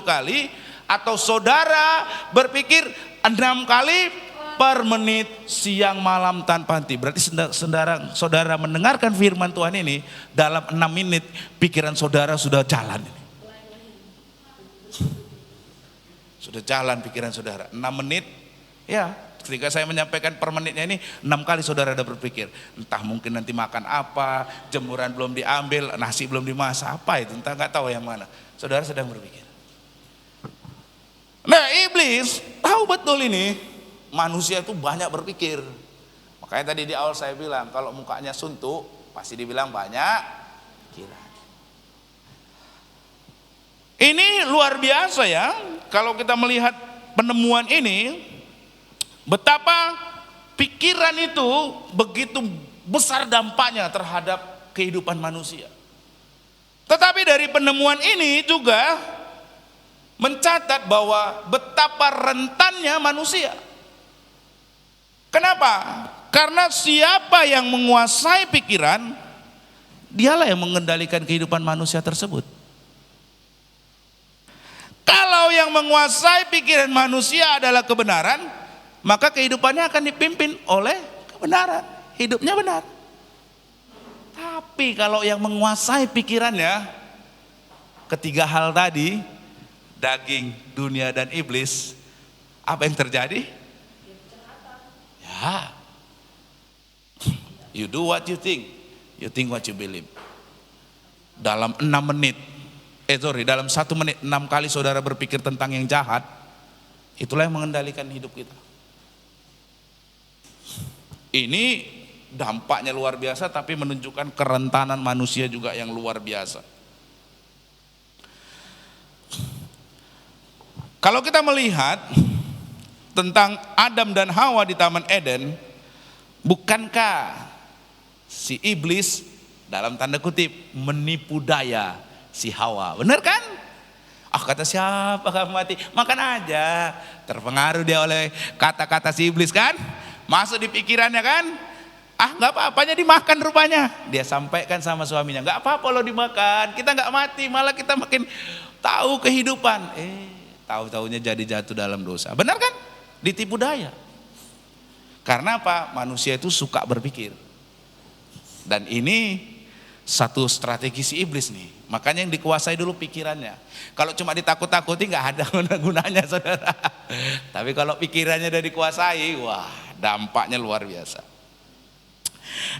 kali, atau saudara berpikir 6 kali per menit siang malam tanpa henti. Berarti saudara mendengarkan firman Tuhan ini, dalam 6 menit pikiran saudara sudah jalan. Sudah jalan pikiran saudara 6 menit ya. Ketika saya menyampaikan per menitnya ini 6 kali saudara ada berpikir, entah mungkin nanti makan apa, jemuran belum diambil, nasi belum dimasak, apa itu, entah nggak tahu yang mana. Saudara sedang berpikir. Nah, iblis tahu betul ini manusia itu banyak berpikir. Makanya tadi di awal saya bilang, kalau mukanya suntuk pasti dibilang banyak pikiran. Ini luar biasa ya, kalau kita melihat penemuan ini, betapa pikiran itu begitu besar dampaknya terhadap kehidupan manusia. Tetapi dari penemuan ini juga mencatat bahwa betapa rentannya manusia. Kenapa? Karena siapa yang menguasai pikiran, dialah yang mengendalikan kehidupan manusia tersebut. Kalau yang menguasai pikiran manusia adalah kebenaran, maka kehidupannya akan dipimpin oleh kebenaran, hidupnya benar. Tapi kalau yang menguasai pikirannya, ketiga hal tadi, daging, dunia, dan iblis, apa yang terjadi? Ya, you do what you think what you believe. Dalam 6 menit, dalam 1 menit 6 kali saudara berpikir tentang yang jahat, itulah yang mengendalikan hidup kita. Ini dampaknya luar biasa, tapi menunjukkan kerentanan manusia juga yang luar biasa. Kalau kita melihat tentang Adam dan Hawa di Taman Eden, bukankah si iblis dalam tanda kutip menipu daya si Hawa? Benar kan? Kata siapa kamu mati? Makan aja. Terpengaruh dia oleh kata-kata si iblis kan? Masuk di pikirannya kan? Gak apa-apanya dimakan rupanya. Dia sampaikan sama suaminya, gak apa-apa lo dimakan, kita gak mati, malah kita makin tahu kehidupan. Tahu-taunya jadi jatuh dalam dosa. Benar kan? Ditipu daya. Karena apa? Manusia itu suka berpikir. Dan ini satu strategi si iblis nih. Makanya yang dikuasai dulu pikirannya. Kalau cuma ditakut-takuti nggak ada gunanya saudara. Tapi kalau pikirannya udah dikuasai, wah dampaknya luar biasa.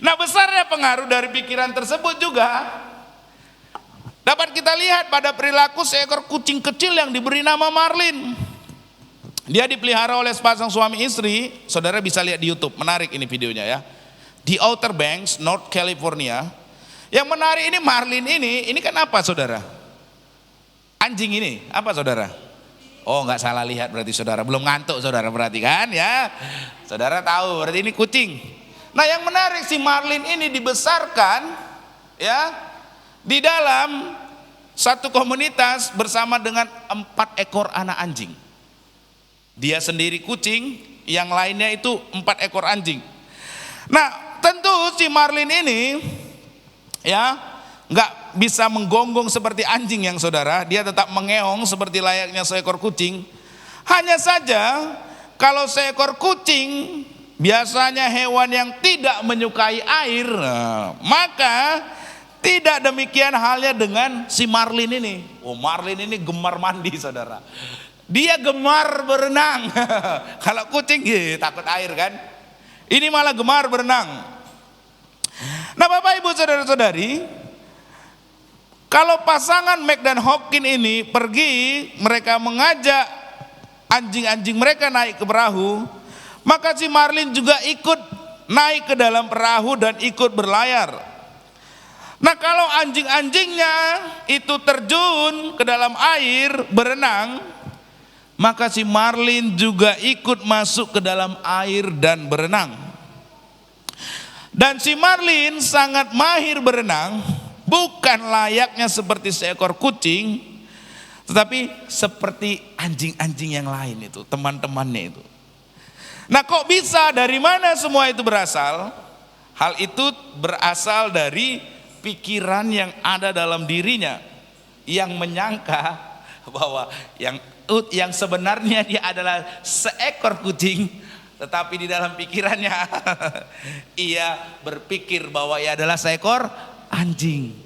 Nah, besarnya pengaruh dari pikiran tersebut juga Dapat kita lihat pada perilaku seekor kucing kecil yang diberi nama Marlin. Dia dipelihara oleh sepasang suami istri. Saudara bisa lihat di YouTube, menarik ini videonya ya. Di Outer Banks, North California. Yang menarik ini Marlin ini kan apa saudara? Anjing ini, apa saudara? Oh nggak salah lihat berarti saudara, belum ngantuk saudara berarti kan ya. Saudara tahu berarti ini kucing. Nah yang menarik si Marlin ini dibesarkan ya di dalam satu komunitas bersama dengan 4 ekor anak anjing. Dia sendiri kucing, yang lainnya itu 4 ekor anjing. Nah tentu si Marlin ini ya nggak bisa menggonggong seperti anjing yang saudara, dia tetap mengeong seperti layaknya seekor kucing. Hanya saja kalau seekor kucing biasanya hewan yang tidak menyukai air, maka tidak demikian halnya dengan si Marlin ini. Oh Marlin ini gemar mandi saudara. Dia gemar berenang. Kalau kucing takut air kan. Ini malah gemar berenang. Nah Bapak Ibu saudara-saudari, kalau pasangan Mac dan Hawkin ini pergi, mereka mengajak anjing-anjing mereka naik ke perahu, maka si Marlin juga ikut naik ke dalam perahu dan ikut berlayar. Nah kalau anjing-anjingnya itu terjun ke dalam air berenang, maka si Marlin juga ikut masuk ke dalam air dan berenang. Dan si Marlin sangat mahir berenang, bukan layaknya seperti seekor kucing, tetapi seperti anjing-anjing yang lain itu, teman-temannya itu. Nah kok bisa, dari mana semua itu berasal? Hal itu berasal dari pikiran yang ada dalam dirinya, yang menyangka bahwa yang sebenarnya dia adalah seekor kucing, tetapi di dalam pikirannya ia berpikir bahwa ia adalah seekor anjing.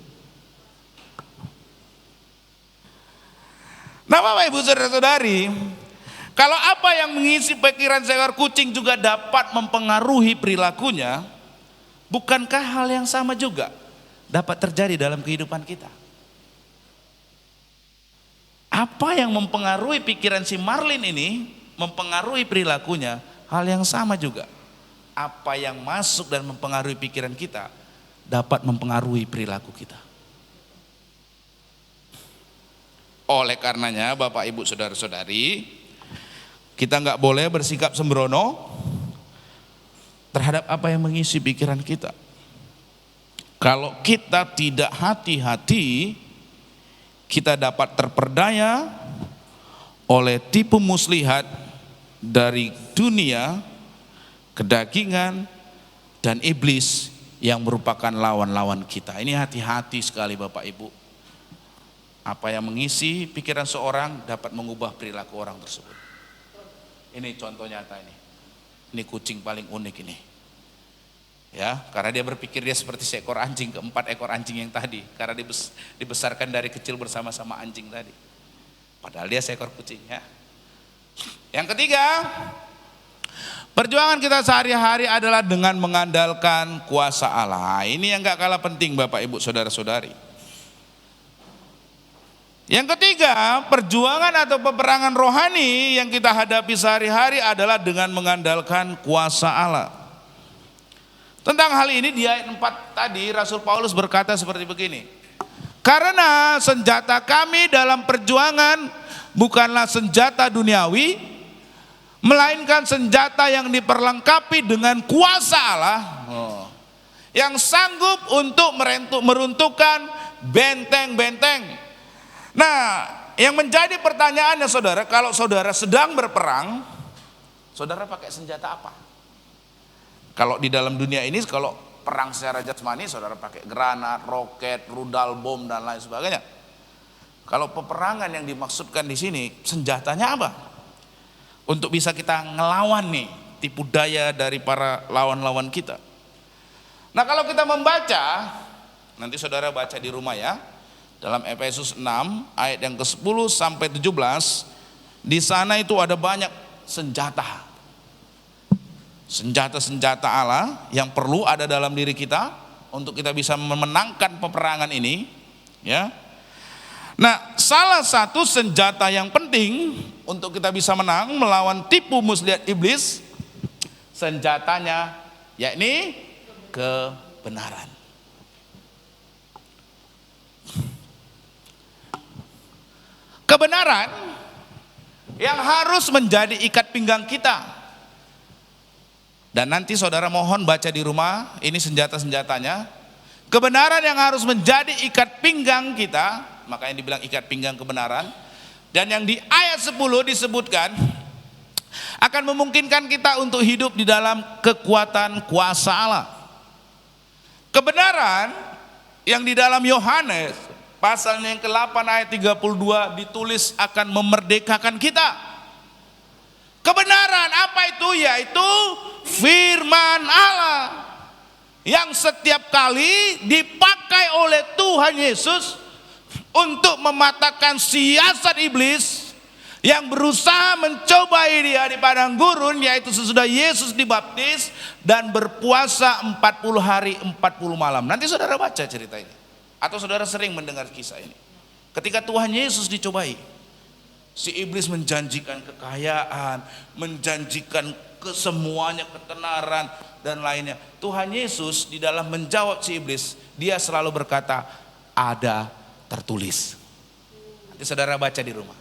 Nah Bapak Ibu saudara-saudari, kalau apa yang mengisi pikiran seekor kucing juga dapat mempengaruhi perilakunya, bukankah hal yang sama juga dapat terjadi dalam kehidupan kita? Apa yang mempengaruhi pikiran si Marlin ini mempengaruhi perilakunya, hal yang sama juga. Apa yang masuk dan mempengaruhi pikiran kita dapat mempengaruhi perilaku kita. Oleh karenanya Bapak Ibu saudara-saudari, kita nggak boleh bersikap sembrono terhadap apa yang mengisi pikiran kita. Kalau kita tidak hati-hati, kita dapat terperdaya oleh tipu muslihat dari dunia, kedagingan, dan iblis yang merupakan lawan-lawan kita. Ini hati-hati sekali Bapak Ibu. Apa yang mengisi pikiran seorang dapat mengubah perilaku orang tersebut. Ini contoh nyata ini. Ini kucing paling unik ini. Ya, karena dia berpikir dia seperti seekor anjing, 4 ekor anjing yang tadi, karena dibesarkan dari kecil bersama-sama anjing tadi. Padahal dia seekor kucing ya. Yang ketiga, perjuangan kita sehari-hari adalah dengan mengandalkan kuasa Allah. Ini yang gak kalah penting Bapak Ibu saudara-saudari. Yang ketiga, perjuangan atau peperangan rohani yang kita hadapi sehari-hari adalah dengan mengandalkan kuasa Allah. Tentang hal ini di ayat 4 tadi Rasul Paulus berkata seperti begini. Karena senjata kami dalam perjuangan bukanlah senjata duniawi, melainkan senjata yang diperlengkapi dengan kuasa Allah, yang sanggup untuk meruntuhkan benteng-benteng. Nah, yang menjadi pertanyaannya saudara, kalau saudara sedang berperang, saudara pakai senjata apa? Kalau di dalam dunia ini, kalau perang secara jasmani, saudara pakai granat, roket, rudal, bom, dan lain sebagainya. Kalau peperangan yang dimaksudkan di sini, senjatanya apa? Untuk bisa kita ngelawan nih, tipu daya dari para lawan-lawan kita. Nah kalau kita membaca, nanti saudara baca di rumah ya, dalam Efesus 6 ayat yang ke-10 sampai 17, di sana itu ada banyak senjata. Senjata-senjata Allah yang perlu ada dalam diri kita untuk kita bisa memenangkan peperangan ini, ya. Nah, salah satu senjata yang penting untuk kita bisa menang melawan tipu muslihat iblis, senjatanya yakni kebenaran. Kebenaran yang harus menjadi ikat pinggang kita. Dan nanti saudara mohon baca di rumah, ini senjata-senjatanya. Kebenaran yang harus menjadi ikat pinggang kita, makanya dibilang ikat pinggang kebenaran. Dan yang di ayat 10 disebutkan akan memungkinkan kita untuk hidup di dalam kekuatan kuasa Allah. Kebenaran yang di dalam Yohanes pasal yang ke-8 ayat 32 ditulis akan memerdekakan kita. Kebenaran apa itu? Yaitu firman Allah yang setiap kali dipakai oleh Tuhan Yesus untuk mematahkan siasat iblis yang berusaha mencobai dia di padang gurun, yaitu sesudah Yesus dibaptis dan berpuasa 40 hari 40 malam. Nanti saudara baca cerita ini, atau saudara sering mendengar kisah ini. Ketika Tuhan Yesus dicobai, si iblis menjanjikan kekayaan, menjanjikan kesemuanya, ketenaran dan lainnya. Tuhan Yesus di dalam menjawab si iblis, dia selalu berkata, ada tertulis. Nanti saudara baca di rumah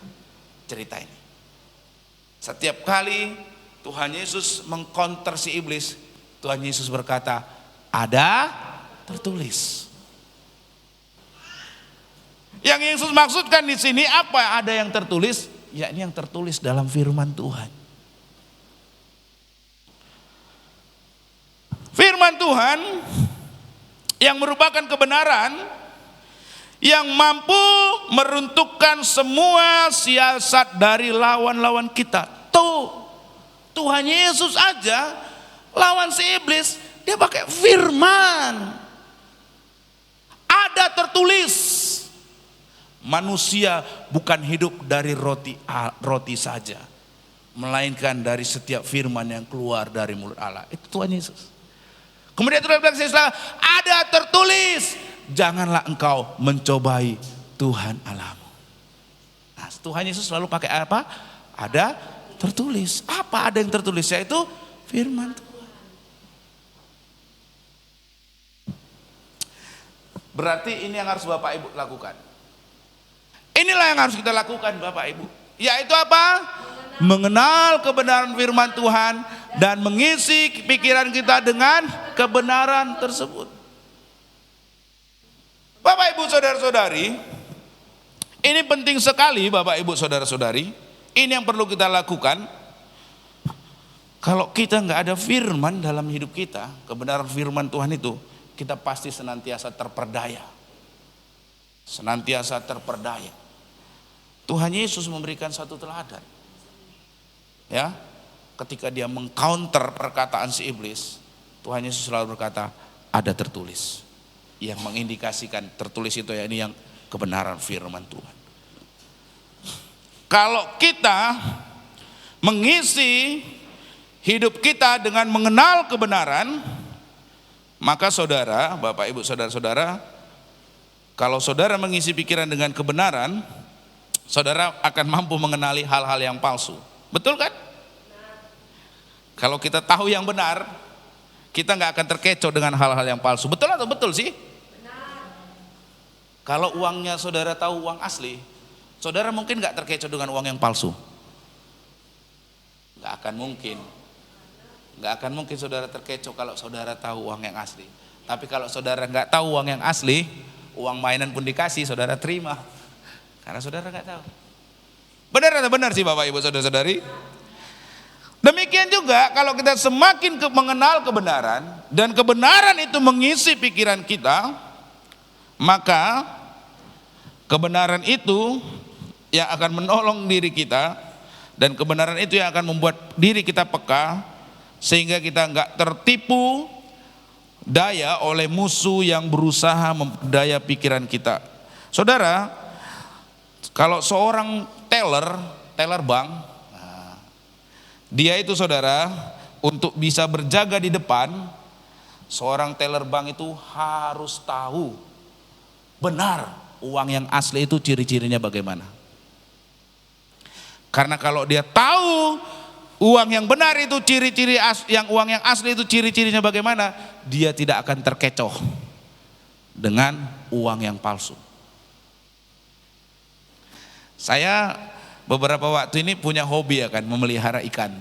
cerita ini. Setiap kali Tuhan Yesus mengkonter si iblis, Tuhan Yesus berkata, ada tertulis. Yang Yesus maksudkan di sini apa? Ada yang tertulis, yakni yang tertulis dalam firman Tuhan. Firman Tuhan yang merupakan kebenaran yang mampu meruntuhkan semua siasat dari lawan-lawan kita. Tuhan Yesus aja lawan si iblis, dia pakai firman. Ada tertulis, manusia bukan hidup dari roti saja, melainkan dari setiap firman yang keluar dari mulut Allah. Itu Tuhan Yesus. Kemudian Tuhan bilang, ada tertulis, janganlah engkau mencobai Tuhan Allahmu. Nah, Tuhan Yesus selalu pakai apa? Ada tertulis. Apa ada yang tertulis? Yaitu firman Tuhan. Berarti ini yang harus Bapak Ibu lakukan. Inilah yang harus kita lakukan Bapak Ibu. Yaitu apa? Mengenal kebenaran firman Tuhan dan mengisi pikiran kita dengan kebenaran tersebut. Bapak Ibu saudara-saudari, ini penting sekali Bapak Ibu saudara-saudari. Ini yang perlu kita lakukan. Kalau kita nggak ada firman dalam hidup kita, kebenaran firman Tuhan itu, kita pasti senantiasa terperdaya. Senantiasa terperdaya. Tuhan Yesus memberikan satu teladan. Ya, ketika dia mengcounter perkataan si iblis, Tuhan Yesus selalu berkata, ada tertulis. Yang mengindikasikan tertulis itu ya ini yang kebenaran firman Tuhan. Kalau kita mengisi hidup kita dengan mengenal kebenaran, maka saudara, Bapak Ibu saudara-saudara, kalau saudara mengisi pikiran dengan kebenaran, saudara akan mampu mengenali hal-hal yang palsu. Betul kan? Kalau kita tahu yang benar, kita nggak akan terkecoh dengan hal-hal yang palsu. Betul atau betul sih? Benar. Kalau uangnya saudara tahu uang asli, saudara mungkin nggak terkecoh dengan uang yang palsu. Nggak akan mungkin. Nggak akan mungkin saudara terkecoh kalau saudara tahu uang yang asli. Tapi kalau saudara nggak tahu uang yang asli, uang mainan pun dikasih, saudara terima. Karena saudara nggak tahu. Benar atau benar sih Bapak Ibu saudara-saudari? Demikian juga kalau kita semakin mengenal kebenaran dan kebenaran itu mengisi pikiran kita, maka kebenaran itu yang akan menolong diri kita dan kebenaran itu yang akan membuat diri kita peka sehingga kita nggak tertipu daya oleh musuh yang berusaha memperdaya pikiran kita. Saudara, kalau seorang teller bank, dia itu saudara, untuk bisa berjaga di depan, seorang teller bank itu harus tahu benar uang yang asli itu ciri-cirinya bagaimana. Karena kalau dia tahu uang yang benar itu ciri-ciri uang yang asli itu ciri-cirinya bagaimana, dia tidak akan terkecoh dengan uang yang palsu. Saya beberapa waktu ini punya hobi ya kan, memelihara ikan.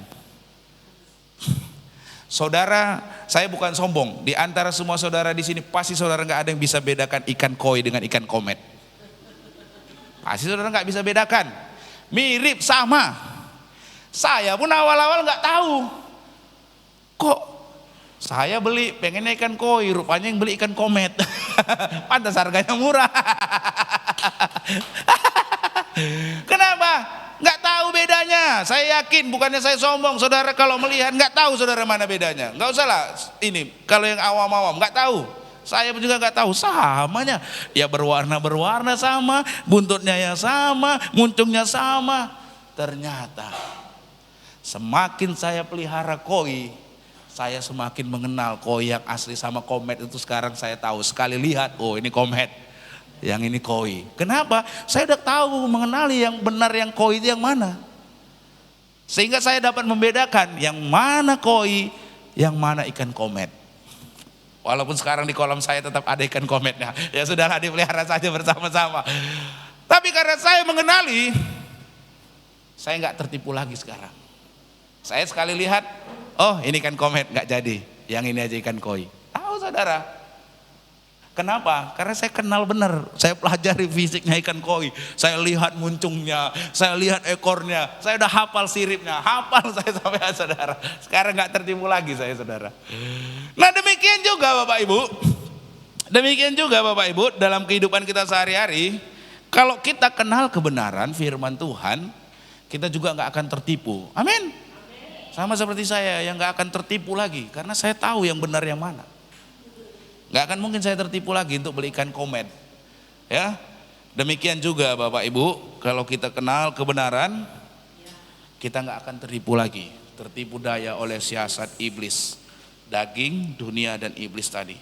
Saudara, saya bukan sombong. Di antara semua saudara di sini pasti saudara nggak ada yang bisa bedakan ikan koi dengan ikan komet. Pasti saudara nggak bisa bedakan. Mirip sama. Saya pun awal-awal nggak tahu. Kok saya beli pengennya ikan koi, rupanya yang beli ikan komet. Pantas harganya murah. Kenapa? Nggak tahu bedanya. Saya yakin, bukannya saya sombong, saudara kalau melihat nggak tahu saudara mana bedanya. Nggak usah lah ini, kalau yang awam-awam nggak tahu. Saya pun juga nggak tahu samanya. Ya berwarna sama, buntutnya ya sama, muncungnya sama. Ternyata semakin saya pelihara koi, saya semakin mengenal koi yang asli sama komet itu. Sekarang saya tahu, sekali lihat, oh ini komet, yang ini koi. Kenapa? Saya udah tahu mengenali yang benar yang koi itu yang mana. Sehingga saya dapat membedakan yang mana koi, yang mana ikan komet. Walaupun sekarang di kolam saya tetap ada ikan kometnya. Ya sudahlah, dipelihara saja bersama-sama. Tapi karena saya mengenali, saya nggak tertipu lagi sekarang. Saya sekali lihat, oh ini ikan komet, nggak jadi. Yang ini aja ikan koi. Tahu saudara. Kenapa? Karena saya kenal benar. Saya pelajari fisiknya ikan koi. Saya lihat muncungnya, saya lihat ekornya. Saya udah hafal siripnya, hafal saya sampai saudara. Sekarang nggak tertipu lagi saya saudara. Nah demikian juga Bapak Ibu. Demikian juga Bapak Ibu dalam kehidupan kita sehari-hari. Kalau kita kenal kebenaran firman Tuhan, kita juga nggak akan tertipu. Amin. Sama seperti saya yang nggak akan tertipu lagi. Karena saya tahu yang benar yang mana. Nggak akan mungkin saya tertipu lagi untuk beli ikan komet. Ya, demikian juga Bapak Ibu, kalau kita kenal kebenaran, kita nggak akan tertipu lagi, tertipu daya oleh siasat iblis, daging, dunia dan iblis tadi.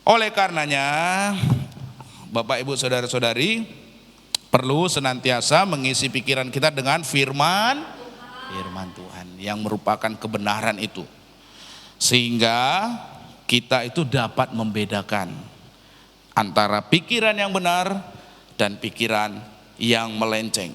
Oleh karenanya, Bapak Ibu saudara-saudari, perlu senantiasa mengisi pikiran kita dengan firman Tuhan yang merupakan kebenaran itu, sehingga kita itu dapat membedakan antara pikiran yang benar dan pikiran yang melenceng.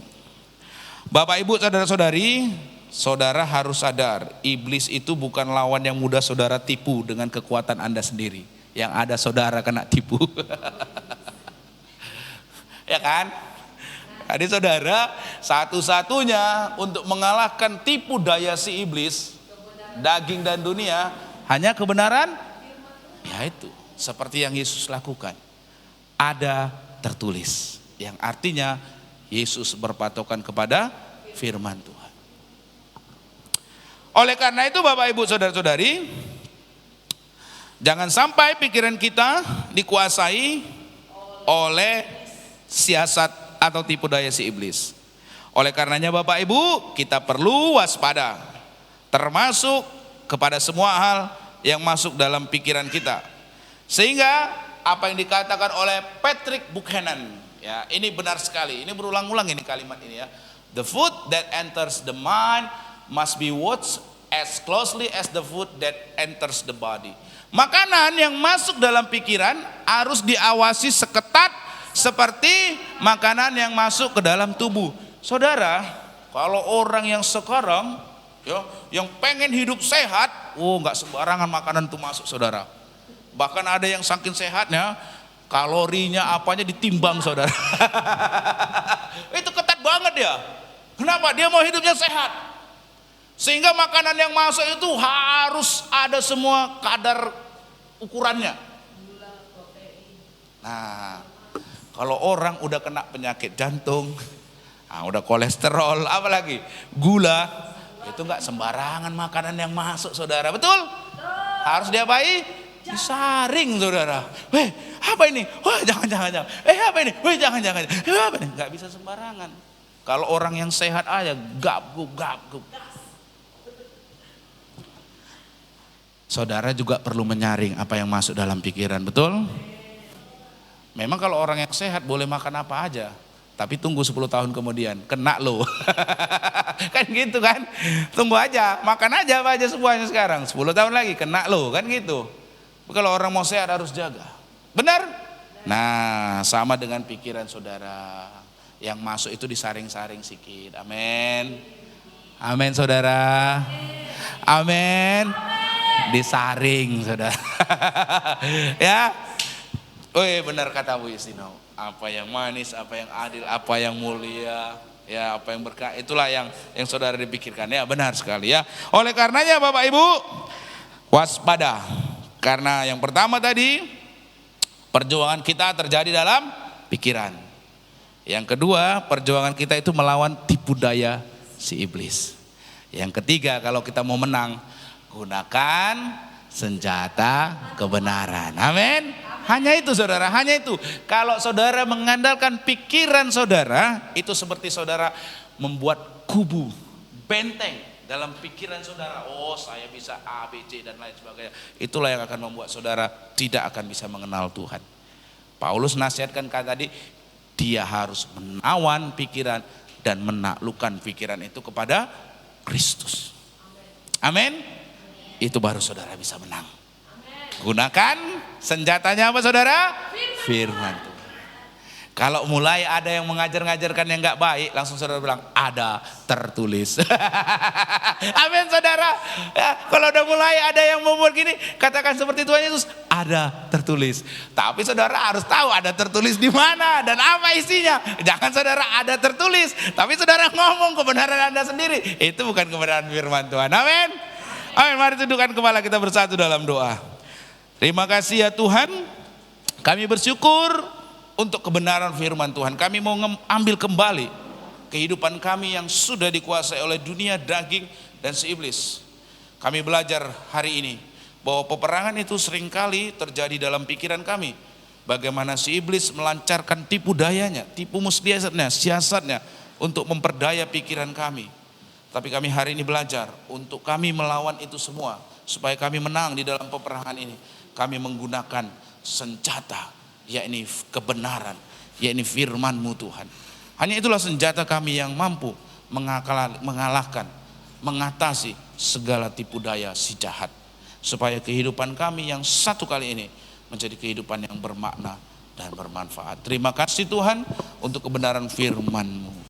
Bapak Ibu saudara-saudari, saudara harus sadar, iblis itu bukan lawan yang mudah saudara tipu dengan kekuatan Anda sendiri. Yang ada saudara kena tipu. Ya kan? Jadi saudara, satu-satunya untuk mengalahkan tipu daya si iblis, daging dan dunia, hanya kebenaran. Ya itu, seperti yang Yesus lakukan. Ada tertulis, yang artinya Yesus berpatokan kepada firman Tuhan. Oleh karena itu Bapak Ibu saudara-saudari, jangan sampai pikiran kita dikuasai oleh siasat atau tipu daya si iblis. Oleh karenanya Bapak Ibu, kita perlu waspada, termasuk kepada semua hal yang masuk dalam pikiran kita. Sehingga apa yang dikatakan oleh Patrick Buchanan, ya ini benar sekali. Ini berulang-ulang ini kalimat ini ya. The food that enters the mind must be watched as closely as the food that enters the body. Makanan yang masuk dalam pikiran harus diawasi seketat seperti makanan yang masuk ke dalam tubuh. Saudara, kalau orang yang sekarang ya, yang pengen hidup sehat, nggak sembarangan makanan itu masuk saudara. Bahkan ada yang saking sehatnya, kalorinya apanya ditimbang saudara. Itu ketat banget ya. Kenapa? Dia mau hidupnya sehat. Sehingga makanan yang masuk itu harus ada semua kadar ukurannya. Nah, kalau orang udah kena penyakit jantung, udah kolesterol, apalagi gula, itu nggak sembarangan makanan yang masuk saudara, betul? Harus diapain? Disaring saudara. Apa ini? Wah jangan. Apa ini? Jangan. Apa ini? Nggak bisa sembarangan. Kalau orang yang sehat aja gap-gup. Saudara juga perlu menyaring apa yang masuk dalam pikiran, betul? Memang kalau orang yang sehat boleh makan apa aja, tapi tunggu 10 tahun kemudian kena lo. Kan gitu kan, tunggu aja, makan aja apa aja semuanya sekarang, 10 tahun lagi kena lo, kan gitu. Kalau orang mau sehat harus jaga, benar? Nah, sama dengan pikiran saudara, yang masuk itu disaring-saring sikit. Amin, amin saudara, amin, disaring saudara. Ya, benar kata Bu Yusino, apa yang manis, apa yang adil, apa yang mulia, ya apa yang berkah, itulah yang saudara dipikirkan. Ya benar sekali ya. Oleh karenanya Bapak Ibu, waspada. Karena yang pertama tadi, perjuangan kita terjadi dalam pikiran. Yang kedua, perjuangan kita itu melawan tipu daya si iblis. Yang ketiga, kalau kita mau menang, gunakan senjata kebenaran. Amin. Hanya itu saudara, hanya itu. Kalau saudara mengandalkan pikiran saudara, itu seperti saudara membuat kubu, benteng dalam pikiran saudara. Oh, saya bisa A, B, C dan lain sebagainya. Itulah yang akan membuat saudara tidak akan bisa mengenal Tuhan. Paulus nasihatkan tadi, dia harus menawan pikiran dan menaklukkan pikiran itu kepada Kristus. Amin. Itu baru saudara bisa menang. Gunakan senjatanya apa saudara? Firman Tuhan. Kalau mulai ada yang mengajar-ngajarkan yang gak baik, langsung saudara bilang ada tertulis. Amin saudara. Ya, kalau udah mulai ada yang membuat gini, katakan seperti Tuhan Yesus, ada tertulis. Tapi saudara harus tahu ada tertulis di mana dan apa isinya. Jangan saudara ada tertulis, tapi saudara ngomong kebenaran Anda sendiri. Itu bukan kebenaran firman Tuhan. Amin. Amin. Mari tundukkan kepala kita bersatu dalam doa. Terima kasih ya Tuhan, kami bersyukur untuk kebenaran firman Tuhan. Kami mau ambil kembali kehidupan kami yang sudah dikuasai oleh dunia daging dan si iblis. Kami belajar hari ini bahwa peperangan itu seringkali terjadi dalam pikiran kami. Bagaimana si iblis melancarkan tipu dayanya, tipu muslihatnya, siasatnya untuk memperdaya pikiran kami. Tapi kami hari ini belajar untuk kami melawan itu semua, supaya kami menang di dalam peperangan ini. Kami menggunakan senjata, yakni kebenaran, yakni firman-Mu Tuhan. Hanya itulah senjata kami yang mampu mengalahkan, mengatasi segala tipu daya si jahat. Supaya kehidupan kami yang satu kali ini menjadi kehidupan yang bermakna dan bermanfaat. Terima kasih Tuhan untuk kebenaran firman-Mu.